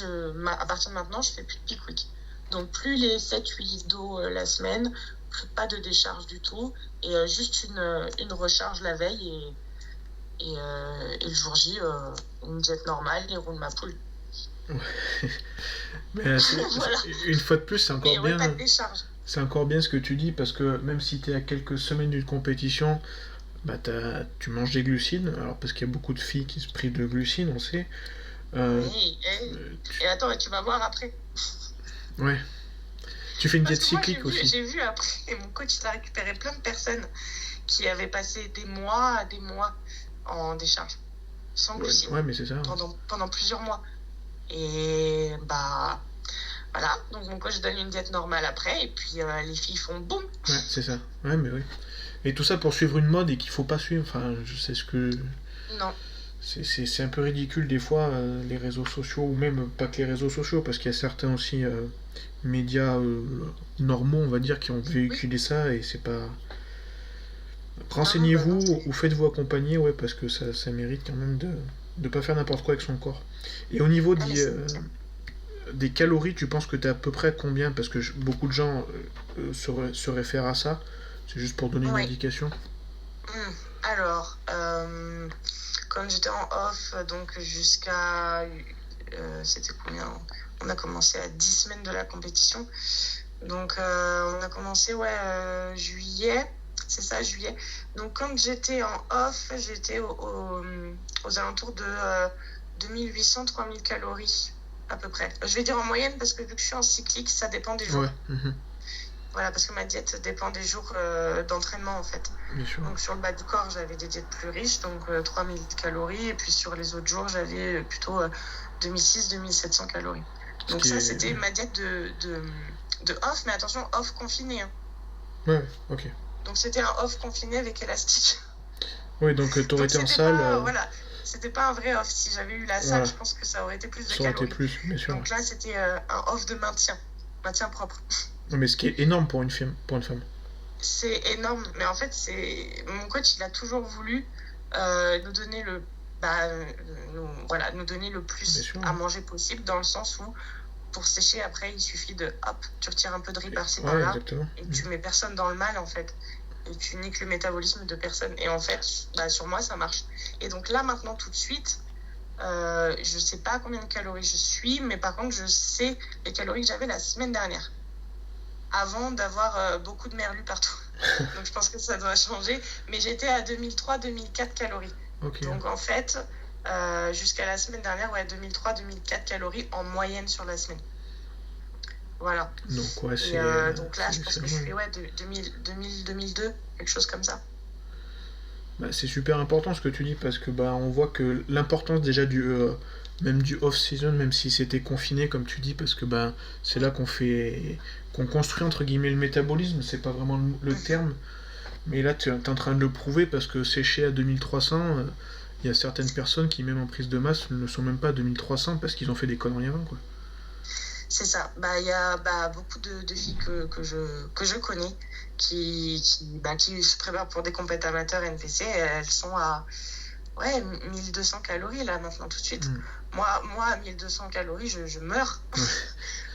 à partir de maintenant, je fais plus de peak week. Donc plus les 7-8 litres d'eau la semaine, pas de décharge du tout, et juste une recharge la veille, et le jour J, une diète normale, et roule ma poule. Mais une fois de plus, c'est encore bien. Pas de décharge. C'est encore bien ce que tu dis, parce que même si tu es à quelques semaines d'une compétition, tu manges des glucides, alors parce qu'il y a beaucoup de filles qui se privent de glucides, on sait. Oui, et attends, tu vas voir après. Ouais. Tu fais une diète cyclique aussi. J'ai vu après, et mon coach il a récupéré plein de personnes qui avaient passé des mois en décharge, sans glucides. Ouais, mais c'est ça. Pendant plusieurs mois. Et voilà, donc mon coach donne une diète normale après, et puis les filles font boum. Ouais, c'est ça. Ouais, mais oui. Et tout ça pour suivre une mode et qu'il faut pas suivre. Enfin, je sais ce que. Non. C'est un peu ridicule des fois, les réseaux sociaux, ou même pas que les réseaux sociaux, parce qu'il y a certains aussi médias normaux, on va dire, qui ont véhiculé ça, et c'est pas. Renseignez-vous ou faites-vous accompagner, parce que ça mérite quand même de pas faire n'importe quoi avec son corps. Et au niveau des calories, tu penses que tu es à peu près à combien? Parce que beaucoup de gens se réfèrent à ça. C'est juste pour donner une indication. Alors, quand j'étais en off, donc jusqu'à... c'était combien? On a commencé à 10 semaines de la compétition. Donc, on a commencé, juillet. C'est ça, juillet. Donc, quand j'étais en off, j'étais aux alentours de 2800-3000 calories, à peu près. Je vais dire en moyenne, parce que vu que je suis en cyclique, ça dépend des jours. Voilà, parce que ma diète dépend des jours d'entraînement en fait. Bien sûr. Donc sur le bas du corps, j'avais des diètes plus riches, donc 3000 calories, et puis sur les autres jours, j'avais plutôt 2600-2700 calories. Ce Donc qui ça, est... c'était ma diète de off, mais attention, off confiné. Hein. Ouais, ok. Donc c'était un off confiné avec élastique. Oui, donc t'aurais Donc été en c'était salle, pas, voilà, c'était pas un vrai off. Si j'avais eu la salle, voilà, je pense que ça aurait été plus de ça aurait été calories. plus, bien sûr. Donc là, c'était un off de maintien propre. Non, mais ce qui est énorme pour une femme. C'est énorme, mais en fait, mon coach, il a toujours voulu nous donner nous donner le Bien plus sûr. à manger possible, dans le sens où pour sécher après, il suffit de hop, tu retires un peu de riz par-ci Ouais, par-là exactement. et tu mets personne dans le mal en fait. Et tu niques le métabolisme de personne. Et en fait, sur moi, ça marche. Et donc là, maintenant, tout de suite, je sais pas combien de calories je suis, mais par contre, je sais les calories que j'avais la semaine dernière, avant d'avoir beaucoup de merlu partout. Donc je pense que ça doit changer. Mais j'étais à 2003-2004 calories. Ok. Donc en fait, jusqu'à la semaine dernière, ouais, 2003-2004 calories en moyenne sur la semaine. Voilà. Donc ouais, Et donc là, je pense c'est que je bon. fais 2002, quelque chose comme ça. Bah, c'est super important ce que tu dis parce que bah on voit que l'importance déjà même du off-season, même si c'était confiné comme tu dis, parce que bah c'est là qu'on construit entre guillemets le métabolisme, c'est pas vraiment le terme, mais là tu es en train de le prouver parce que sécher à 2300, il y a certaines personnes qui même en prise de masse ne sont même pas à 2300 parce qu'ils ont fait des conneries avant quoi. C'est ça. Il y a beaucoup de filles que je connais qui se préparent pour des compétitions amateurs NPC. Elles sont à 1200 calories là maintenant tout de suite. Moi, à 1200 calories, je meurs.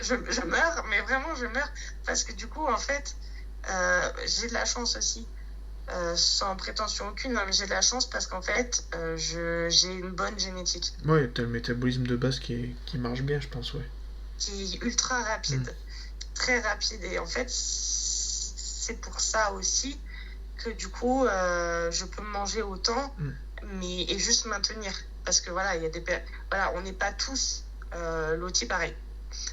je meurs, mais vraiment je meurs. Parce que du coup, en fait, j'ai de la chance aussi. Sans prétention aucune, hein, mais j'ai de la chance parce qu'en fait, j'ai une bonne génétique. Ouais, t'as le métabolisme de base qui marche bien, je pense, ouais. Qui est ultra rapide, très rapide. Et en fait, c'est pour ça aussi que du coup, je peux manger autant, et juste maintenir. Parce que voilà, il y a voilà, on n'est pas tous lotis pareil,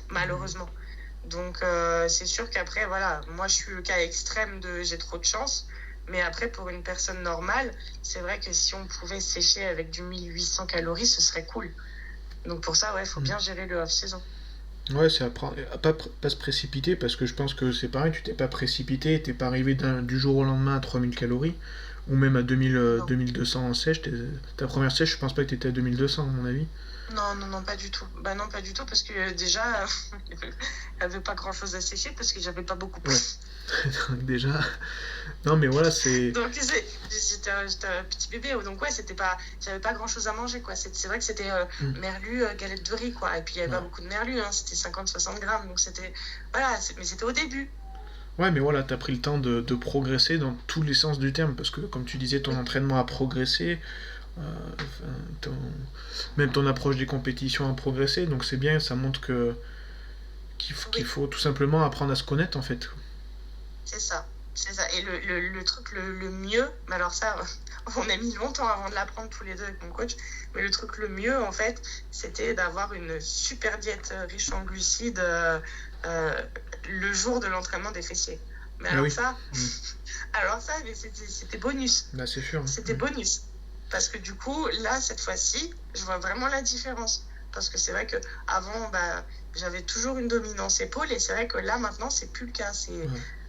malheureusement. Donc, c'est sûr qu'après, voilà, moi, je suis le cas extrême de j'ai trop de chance. Mais après, pour une personne normale, c'est vrai que si on pouvait sécher avec du 1800 calories, ce serait cool. Donc pour ça, ouais, il faut bien gérer le off-saison. Ouais, c'est à pas se précipiter parce que je pense que c'est pareil, tu t'es pas précipité, t'es pas arrivé du jour au lendemain à 3000 calories ou même à 2200 en sèche. Ta première sèche, je pense pas que t'étais à 2200 à mon avis. Non, pas du tout. Bah non, pas du tout parce que déjà, il n'y avait pas grand-chose à sécher parce que j'avais pas beaucoup pris. Ouais. Donc déjà... Non mais voilà, c'est... Donc j'étais un petit bébé, donc ouais, j'avais pas grand-chose à manger, quoi. C'est vrai que c'était merlu, galette de riz, quoi. Et puis il y avait pas beaucoup de merlu, hein. C'était 50-60 grammes, donc c'était... Voilà, mais c'était au début. Ouais, mais voilà, t'as pris le temps de progresser dans tous les sens du terme, parce que comme tu disais, ton entraînement a progressé, même ton approche des compétitions a progressé, donc c'est bien, ça montre qu'il faut tout simplement apprendre à se connaître, en fait. C'est ça. Et le truc le mieux, mais alors ça, on a mis longtemps avant de l'apprendre tous les deux avec mon coach, mais le truc le mieux, en fait, c'était d'avoir une super diète riche en glucides le jour de l'entraînement des fessiers. Mais alors ça, mais c'était bonus. Bah, c'est sûr. C'était bonus. Parce que du coup, là, cette fois-ci, je vois vraiment la différence. Parce que c'est vrai qu'avant, j'avais toujours une dominance épaule, et c'est vrai que là, maintenant, c'est plus le cas.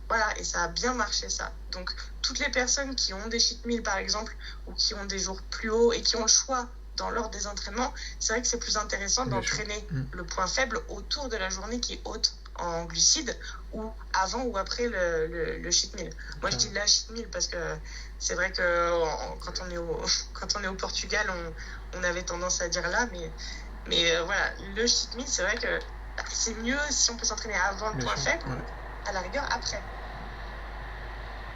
Voilà, et ça a bien marché, ça. Donc, toutes les personnes qui ont des cheat meals, par exemple, ou qui ont des jours plus hauts et qui ont le choix dans l'ordre des entraînements, c'est vrai que c'est plus intéressant d'entraîner le point faible autour de la journée qui est haute en glucides, ou avant ou après le cheat meal. Moi, je dis la cheat meal parce que c'est vrai que quand on est au Portugal, on avait tendance à dire là, mais voilà, le cheat meal, c'est vrai que c'est mieux si on peut s'entraîner avant le point faible, à la rigueur après.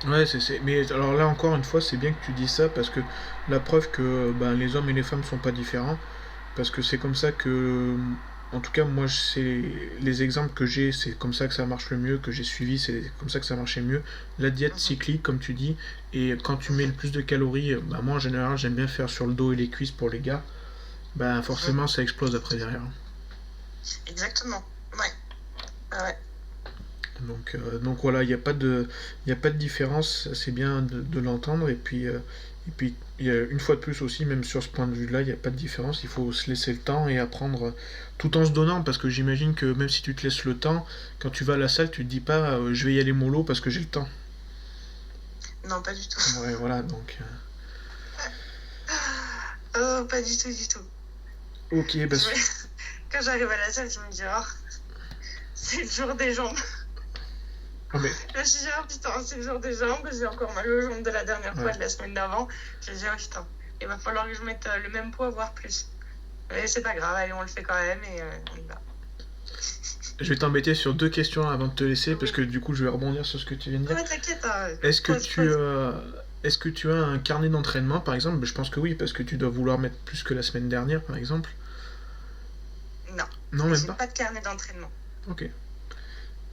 Ouais, mais alors là encore une fois, c'est bien que tu dis ça parce que la preuve que les hommes et les femmes sont pas différents, parce que c'est comme ça que, en tout cas moi, c'est les exemples que j'ai, c'est comme ça que ça marche le mieux, que j'ai suivi, c'est comme ça que ça marchait mieux. La diète cyclique, comme tu dis, et quand tu mets le plus de calories, moi en général j'aime bien faire sur le dos et les cuisses pour les gars, forcément ça explose après derrière. Exactement, ouais. Donc voilà, il y a pas de différence, c'est bien de l'entendre, et puis une fois de plus aussi, même sur ce point de vue-là, il n'y a pas de différence, il faut se laisser le temps et apprendre tout en se donnant, parce que j'imagine que même si tu te laisses le temps, quand tu vas à la salle, tu te dis pas je vais y aller mollo parce que j'ai le temps. Non, pas du tout. Ouais, voilà, donc. Oh, pas du tout, du tout. Ok, bah. Quand j'arrive à la salle, je me dis, oh, c'est le jour des jambes. Ah, mais. Là, je dis, oh putain, c'est le jour des jambes, j'ai encore mal aux jambes de la dernière fois, Ouais. de la semaine d'avant. Je dis, oh putain, il va falloir que je mette le même poids, voire plus. Mais c'est pas grave, allez, on le fait quand même et on y va. Je vais t'embêter sur 2 questions avant de te laisser, Oui. parce que du coup, je vais rebondir sur ce que tu viens de dire. Ouais, t'inquiète. Hein. Est-ce que Pause, tu, pause. est-ce que tu as un carnet d'entraînement, par exemple? Je pense que oui, parce que tu dois vouloir mettre plus que la semaine dernière, par exemple. Non, Non, même j'ai pas. pas de carnet d'entraînement. Ok.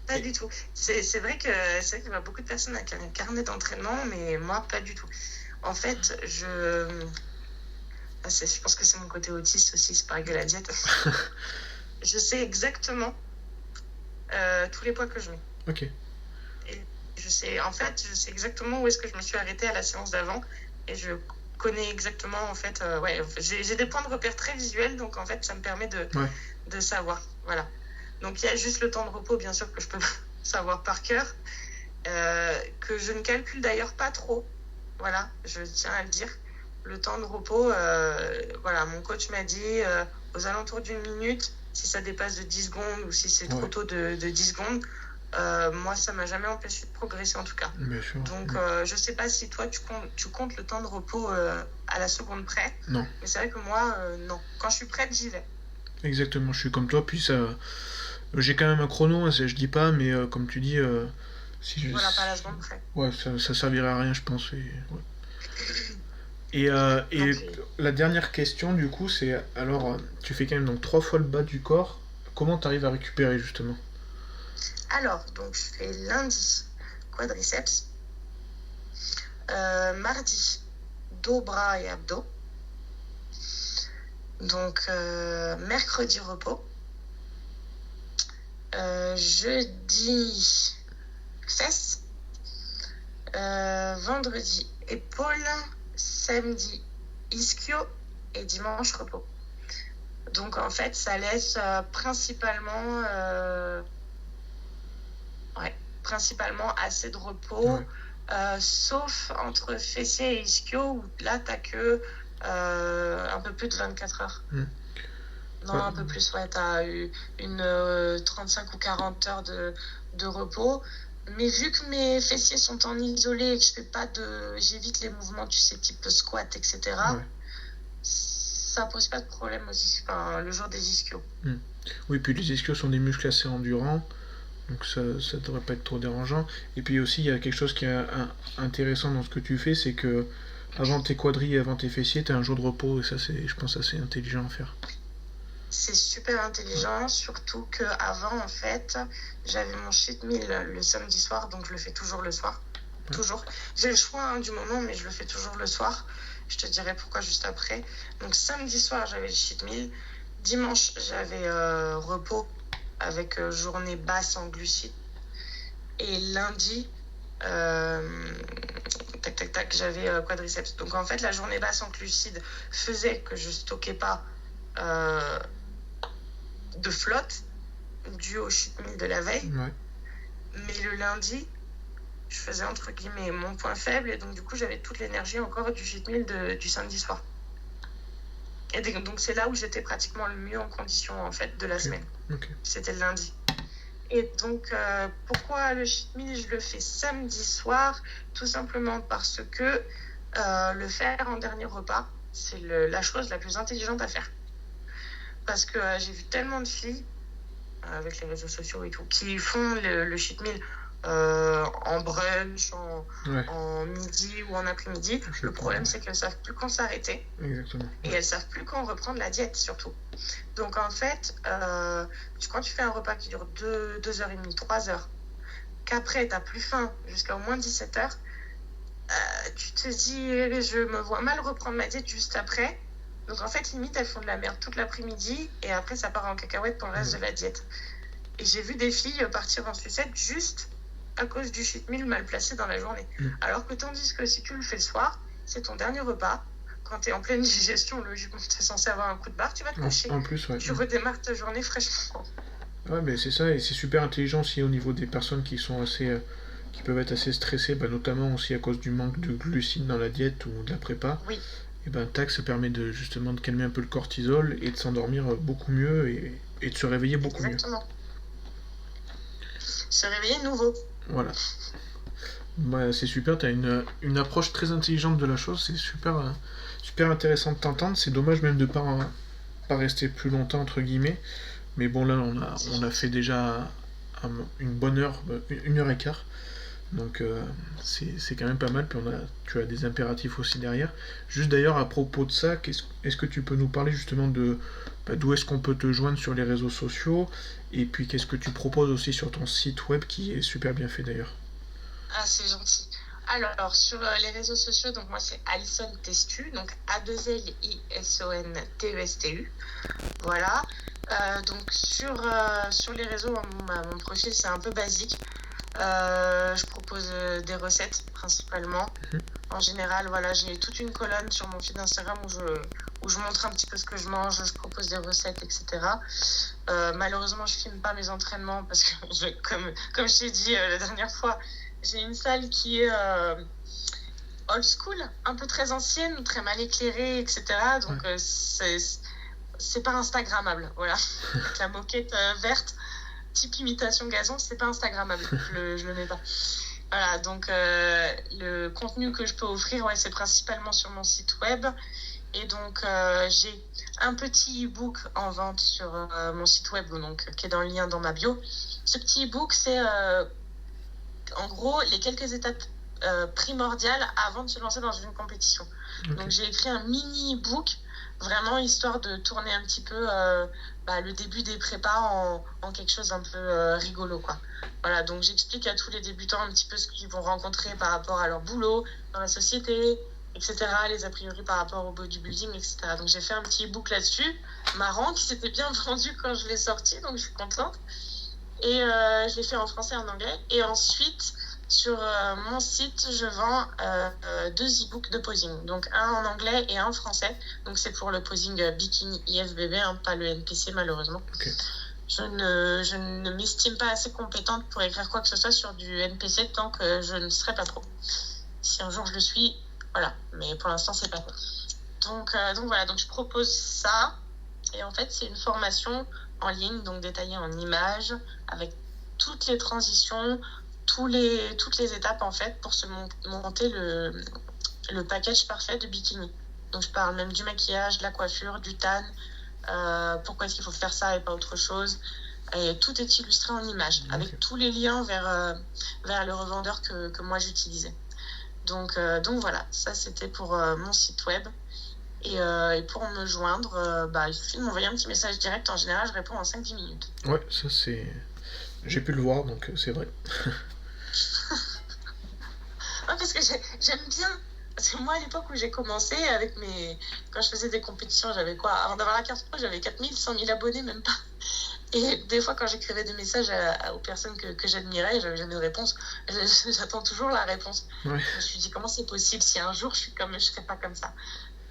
Pas du tout. C'est vrai qu'il y a beaucoup de personnes avec un carnet d'entraînement, mais moi, pas du tout. En fait, je pense que c'est mon côté autiste aussi, c'est pareil que la diète. Je sais exactement tous les poids que je mets. Ok. Et je sais exactement où est-ce que je me suis arrêtée à la séance d'avant. Et je connais exactement, en fait, j'ai des points de repère très visuels, donc en fait, ça me permet Ouais. de savoir. Voilà. Donc il y a juste le temps de repos, bien sûr, que je peux savoir par cœur, que je ne calcule d'ailleurs pas trop. Voilà, je tiens à le dire. Le temps de repos, voilà, mon coach m'a dit aux alentours d'une minute, si ça dépasse de 10 secondes ou si c'est trop tôt de 10 secondes, moi, ça m'a jamais empêché de progresser en tout cas. Bien sûr. Donc, je sais pas si toi, tu comptes le temps de repos à la seconde près. Non. Mais c'est vrai que moi, non. Quand je suis prête, j'y vais. Exactement, je suis comme toi, puis ça. J'ai quand même un chrono, hein, je dis pas, mais comme tu dis, Voilà, pas à la seconde près. Ouais, ça servirait à rien, je pense. Et Donc, la dernière question, du coup, c'est alors, tu fais quand même donc 3 fois le bas du corps. Comment tu arrives à récupérer justement? alors, donc je fais lundi quadriceps, mardi dos, bras et abdos. Donc, mercredi repos. Jeudi fesses. Vendredi épaules. Samedi ischio et dimanche repos. Donc en fait, ça laisse principalement assez de repos, sauf entre fessiers et ischio où là t'as que un peu plus de 24 heures. Non, un peu plus, t'as eu une 35 ou 40 heures de repos. Mais vu que mes fessiers sont en isolé et que j'évite les mouvements, tu sais, type squat, etc., ça pose pas de problème aussi, le jour des ischios. Oui, puis les ischios sont des muscles assez endurants, donc ça devrait pas être trop dérangeant. Et puis aussi, il y a quelque chose qui est intéressant dans ce que tu fais, c'est que avant tes quadris et avant tes fessiers, tu as un jour de repos, et ça, c'est, je pense, assez intelligent à faire. C'est super intelligent, surtout qu'avant, en fait, j'avais mon cheat meal le samedi soir, donc je le fais toujours le soir. Toujours. J'ai le choix du moment, mais je le fais toujours le soir. Je te dirai pourquoi juste après. Donc samedi soir, j'avais le cheat meal. Dimanche, j'avais repos avec journée basse en glucides. Et lundi, j'avais quadriceps. Donc en fait, la journée basse en glucides faisait que je stockais pas de flotte dû au cheat meal de la veille. Mais le lundi, je faisais entre guillemets mon point faible et donc du coup j'avais toute l'énergie encore du cheat meal du samedi soir. Et donc c'est là où j'étais pratiquement le mieux en condition en fait de la semaine. C'était le lundi. Et donc pourquoi le cheat meal je le fais samedi soir? Tout simplement parce que le faire en dernier repas, c'est la chose la plus intelligente à faire. Parce que j'ai vu tellement de filles avec les réseaux sociaux et tout qui font le cheat meal en brunch, en midi ou en après-midi. Le problème, c'est qu'elles ne savent plus quand s'arrêter. Exactement. Et elles ne savent plus quand reprendre la diète, surtout. Donc, en fait, quand tu fais un repas qui dure 2h30, 3h, qu'après, tu n'as plus faim jusqu'à au moins 17h, tu te dis, je me vois mal reprendre ma diète juste après. Donc, en fait, limite, elles font de la merde toute l'après-midi et après, ça part en cacahuète pour le reste de la diète. Et j'ai vu des filles partir en sucette juste à cause du cheat meal mal placé dans la journée. Alors que tandis que si tu le fais le soir, c'est ton dernier repas. Quand tu es en pleine digestion, logiquement, tu es censé avoir un coup de barre, tu vas te coucher. En plus, ouais. Tu redémarres ta journée fraîchement. Ouais, mais c'est ça, et c'est super intelligent aussi au niveau des personnes qui sont assez, qui peuvent être assez stressées, notamment aussi à cause du manque de glucides dans la diète ou de la prépa. Oui. Et tac, ça permet justement de calmer un peu le cortisol et de s'endormir beaucoup mieux et de se réveiller beaucoup Exactement. Se réveiller nouveau. Voilà. C'est super, tu as une approche très intelligente de la chose, c'est super intéressant de t'entendre. C'est dommage même de pas rester plus longtemps, entre guillemets. Mais bon, là, on a fait déjà une bonne heure, 1 heure et quart. Donc c'est quand même pas mal. Puis tu as des impératifs aussi derrière. Juste d'ailleurs, à propos de ça, est-ce que tu peux nous parler justement d'où est-ce qu'on peut te joindre sur les réseaux sociaux? Et puis qu'est-ce que tu proposes aussi sur ton site web qui est super bien fait d'ailleurs? Ah, c'est gentil. Alors, sur les réseaux sociaux, donc moi c'est Alison Testu, donc A2LISONTESTU. Voilà. Donc sur les réseaux, mon profil c'est un peu basique. Je propose des recettes principalement. En général, voilà, j'ai toute une colonne sur mon feed Instagram où je montre un petit peu ce que je mange, je propose des recettes, etc. Malheureusement, je filme pas mes entraînements parce que, comme je t'ai dit la dernière fois, j'ai une salle qui est old school, un peu très ancienne, très mal éclairée, etc. Donc, c'est pas Instagrammable, voilà. La moquette verte, type imitation gazon, c'est pas Instagrammable. Je le mets pas. Voilà, donc le contenu que je peux offrir, c'est principalement sur mon site web. Et donc, j'ai un petit e-book en vente sur mon site web, donc, qui est dans le lien dans ma bio. Ce petit e-book, c'est en gros les quelques étapes primordiales avant de se lancer dans une compétition. Okay. Donc, j'ai écrit un mini e-book, vraiment histoire de tourner un petit peu le début des prépas en quelque chose d'un peu rigolo, quoi. Voilà, donc j'explique à tous les débutants un petit peu ce qu'ils vont rencontrer par rapport à leur boulot dans la société, etc., les a priori par rapport au bodybuilding, etc. Donc j'ai fait un petit e-book là-dessus, marrant, qui s'était bien vendu quand je l'ai sorti, donc je suis contente. Et je l'ai fait en français et en anglais. Et ensuite, sur mon site, je vends 2 e-books de posing. Donc un en anglais et un en français. Donc c'est pour le posing bikini IFBB, pas le NPC malheureusement. Okay. Je ne m'estime pas assez compétente pour écrire quoi que ce soit sur du NPC tant que je ne serai pas pro. Si un jour je le suis, voilà. Mais pour l'instant, c'est pas pro. Donc voilà, donc je propose ça. Et en fait, c'est une formation en ligne, donc détaillée en images, avec toutes les transitions, toutes les étapes en fait, pour se monter le package parfait de bikini. Donc je parle même du maquillage, de la coiffure, du tan, pourquoi est-ce qu'il faut faire ça et pas autre chose. Et tout est illustré en images, avec tous les liens vers le revendeur que moi j'utilisais. Donc voilà, ça c'était pour mon site web. Et pour me joindre, il suffit de m'envoyer un petit message direct. En général, je réponds en 5-10 minutes. Ouais, ça c'est... J'ai pu le voir, donc c'est vrai. Ouais, parce que j'aime bien. Parce que moi, à l'époque où j'ai commencé, quand je faisais des compétitions, j'avais quoi? Avant d'avoir la carte pro, j'avais 4000, 100 000 abonnés, même pas. Et des fois, quand j'écrivais des messages aux personnes que j'admirais, j'avais jamais de réponse. J'attends toujours la réponse. Ouais. Je me suis dit, comment c'est possible si un jour je serais pas comme ça?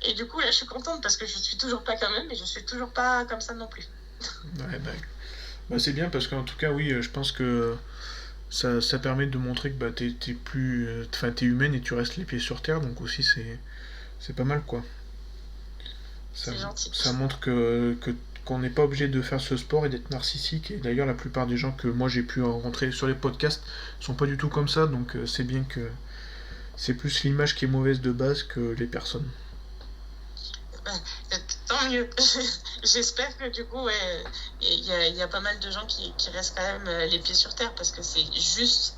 Et du coup, là, je suis contente parce que je suis toujours pas comme eux, mais je suis toujours pas comme ça non plus. Ouais, c'est bien parce qu'en tout cas, oui, je pense que ça permet de montrer que t'es humaine et tu restes les pieds sur terre, donc aussi c'est pas mal, quoi. C'est gentil. Ça montre qu'on n'est pas obligé de faire ce sport et d'être narcissique. Et d'ailleurs, la plupart des gens que moi j'ai pu rencontrer sur les podcasts sont pas du tout comme ça, donc c'est bien que c'est plus l'image qui est mauvaise de base que les personnes. Tant mieux. J'espère que du coup, il y a pas mal de gens qui restent quand même les pieds sur terre parce que c'est juste.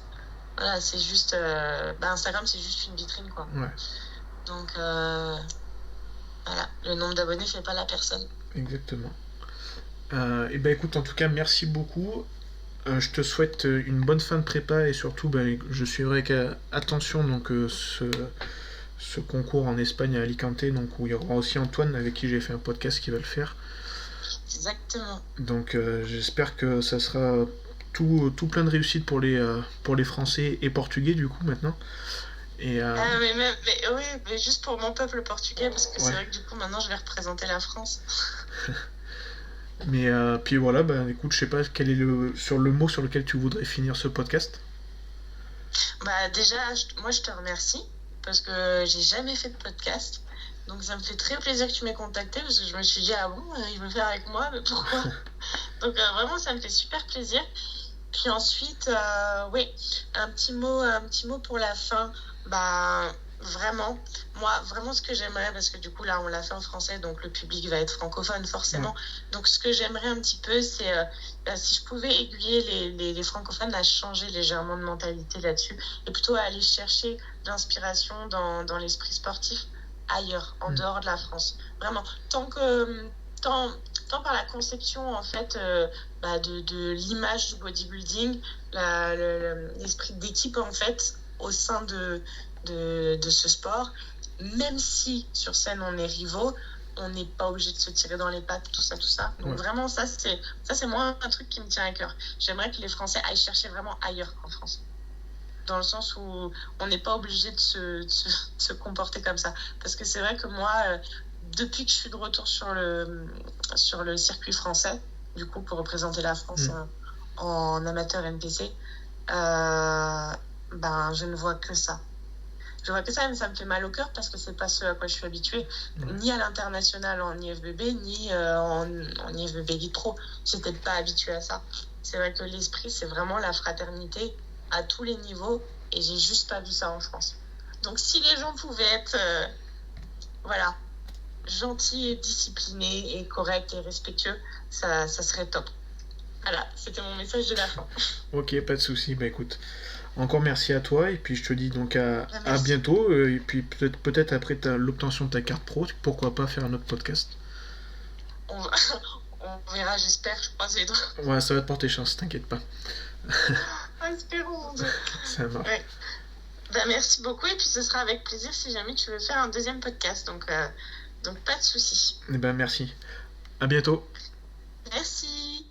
Voilà, c'est juste. Instagram, c'est juste une vitrine, quoi. Ouais. Donc, voilà, le nombre d'abonnés fait pas la personne. Exactement. Et écoute, en tout cas, merci beaucoup. Je te souhaite une bonne fin de prépa et surtout, je suivrai avec attention donc ce concours en Espagne à Alicante, donc où il y aura aussi Antoine avec qui j'ai fait un podcast qui va le faire. exactement. Donc j'espère que ça sera tout plein de réussite pour les Français et Portugais du coup maintenant. Et Mais oui, mais juste pour mon peuple portugais, parce que c'est ouais. vrai que du coup maintenant je vais représenter la France. Mais puis voilà, bah écoute, je sais pas quel est le mot sur lequel tu voudrais finir ce podcast. Bah déjà, moi je te remercie parce que j'ai jamais fait de podcast. Donc ça me fait très plaisir que tu m'aies contacté parce que je me suis dit, ah bon, il veut faire avec moi, mais pourquoi? Donc vraiment, ça me fait super plaisir. Puis ensuite, oui, un petit mot pour la fin. Bah vraiment, moi, vraiment ce que j'aimerais, parce que du coup là, on l'a fait en français, donc le public va être francophone forcément. Ouais. Donc ce que j'aimerais un petit peu, c'est si je pouvais aiguiller les francophones à changer légèrement de mentalité là-dessus, et plutôt à aller chercher de l'inspiration dans l'esprit sportif ailleurs, en dehors de la France. Vraiment, tant, tant par la conception en fait de l'image du bodybuilding, l'esprit d'équipe en fait au sein de ce sport, même si sur scène on est rivaux, on n'est pas obligé de se tirer dans les pattes, tout ça, tout ça. Donc Ouais. vraiment, ça c'est moi un truc qui me tient à cœur. J'aimerais que les Français aillent chercher vraiment ailleurs qu'en France. Dans le sens où on n'est pas obligé de se comporter comme ça. Parce que c'est vrai que moi, depuis que je suis de retour sur le circuit français, du coup, pour représenter la France en amateur NPC, ben, je ne vois que ça. Je vois que ça, mais ça me fait mal au cœur parce que c'est pas ce à quoi je suis habituée, ni à l'international en IFBB, ni en IFBB Elite Pro. J'étais pas habituée à ça. C'est vrai que l'esprit, c'est vraiment la fraternité à tous les niveaux et j'ai juste pas vu ça en France. Donc si les gens pouvaient être voilà, gentils et disciplinés et corrects et respectueux, ça serait top. Voilà, c'était mon message de la fin. Ok, pas de souci. Bah écoute, encore merci à toi et puis je te dis donc à Merci. bientôt et puis peut-être après l'obtention de ta carte pro, pourquoi pas faire un autre podcast. On, on verra, j'espère, je croise les doigts. Ouais, ça va te porter chance, t'inquiète pas. Espérons, mon Dieu. Ça marche. Ouais. Ben, merci beaucoup et puis ce sera avec plaisir si jamais tu veux faire un deuxième podcast. Donc pas de souci. Et ben merci. À bientôt. Merci.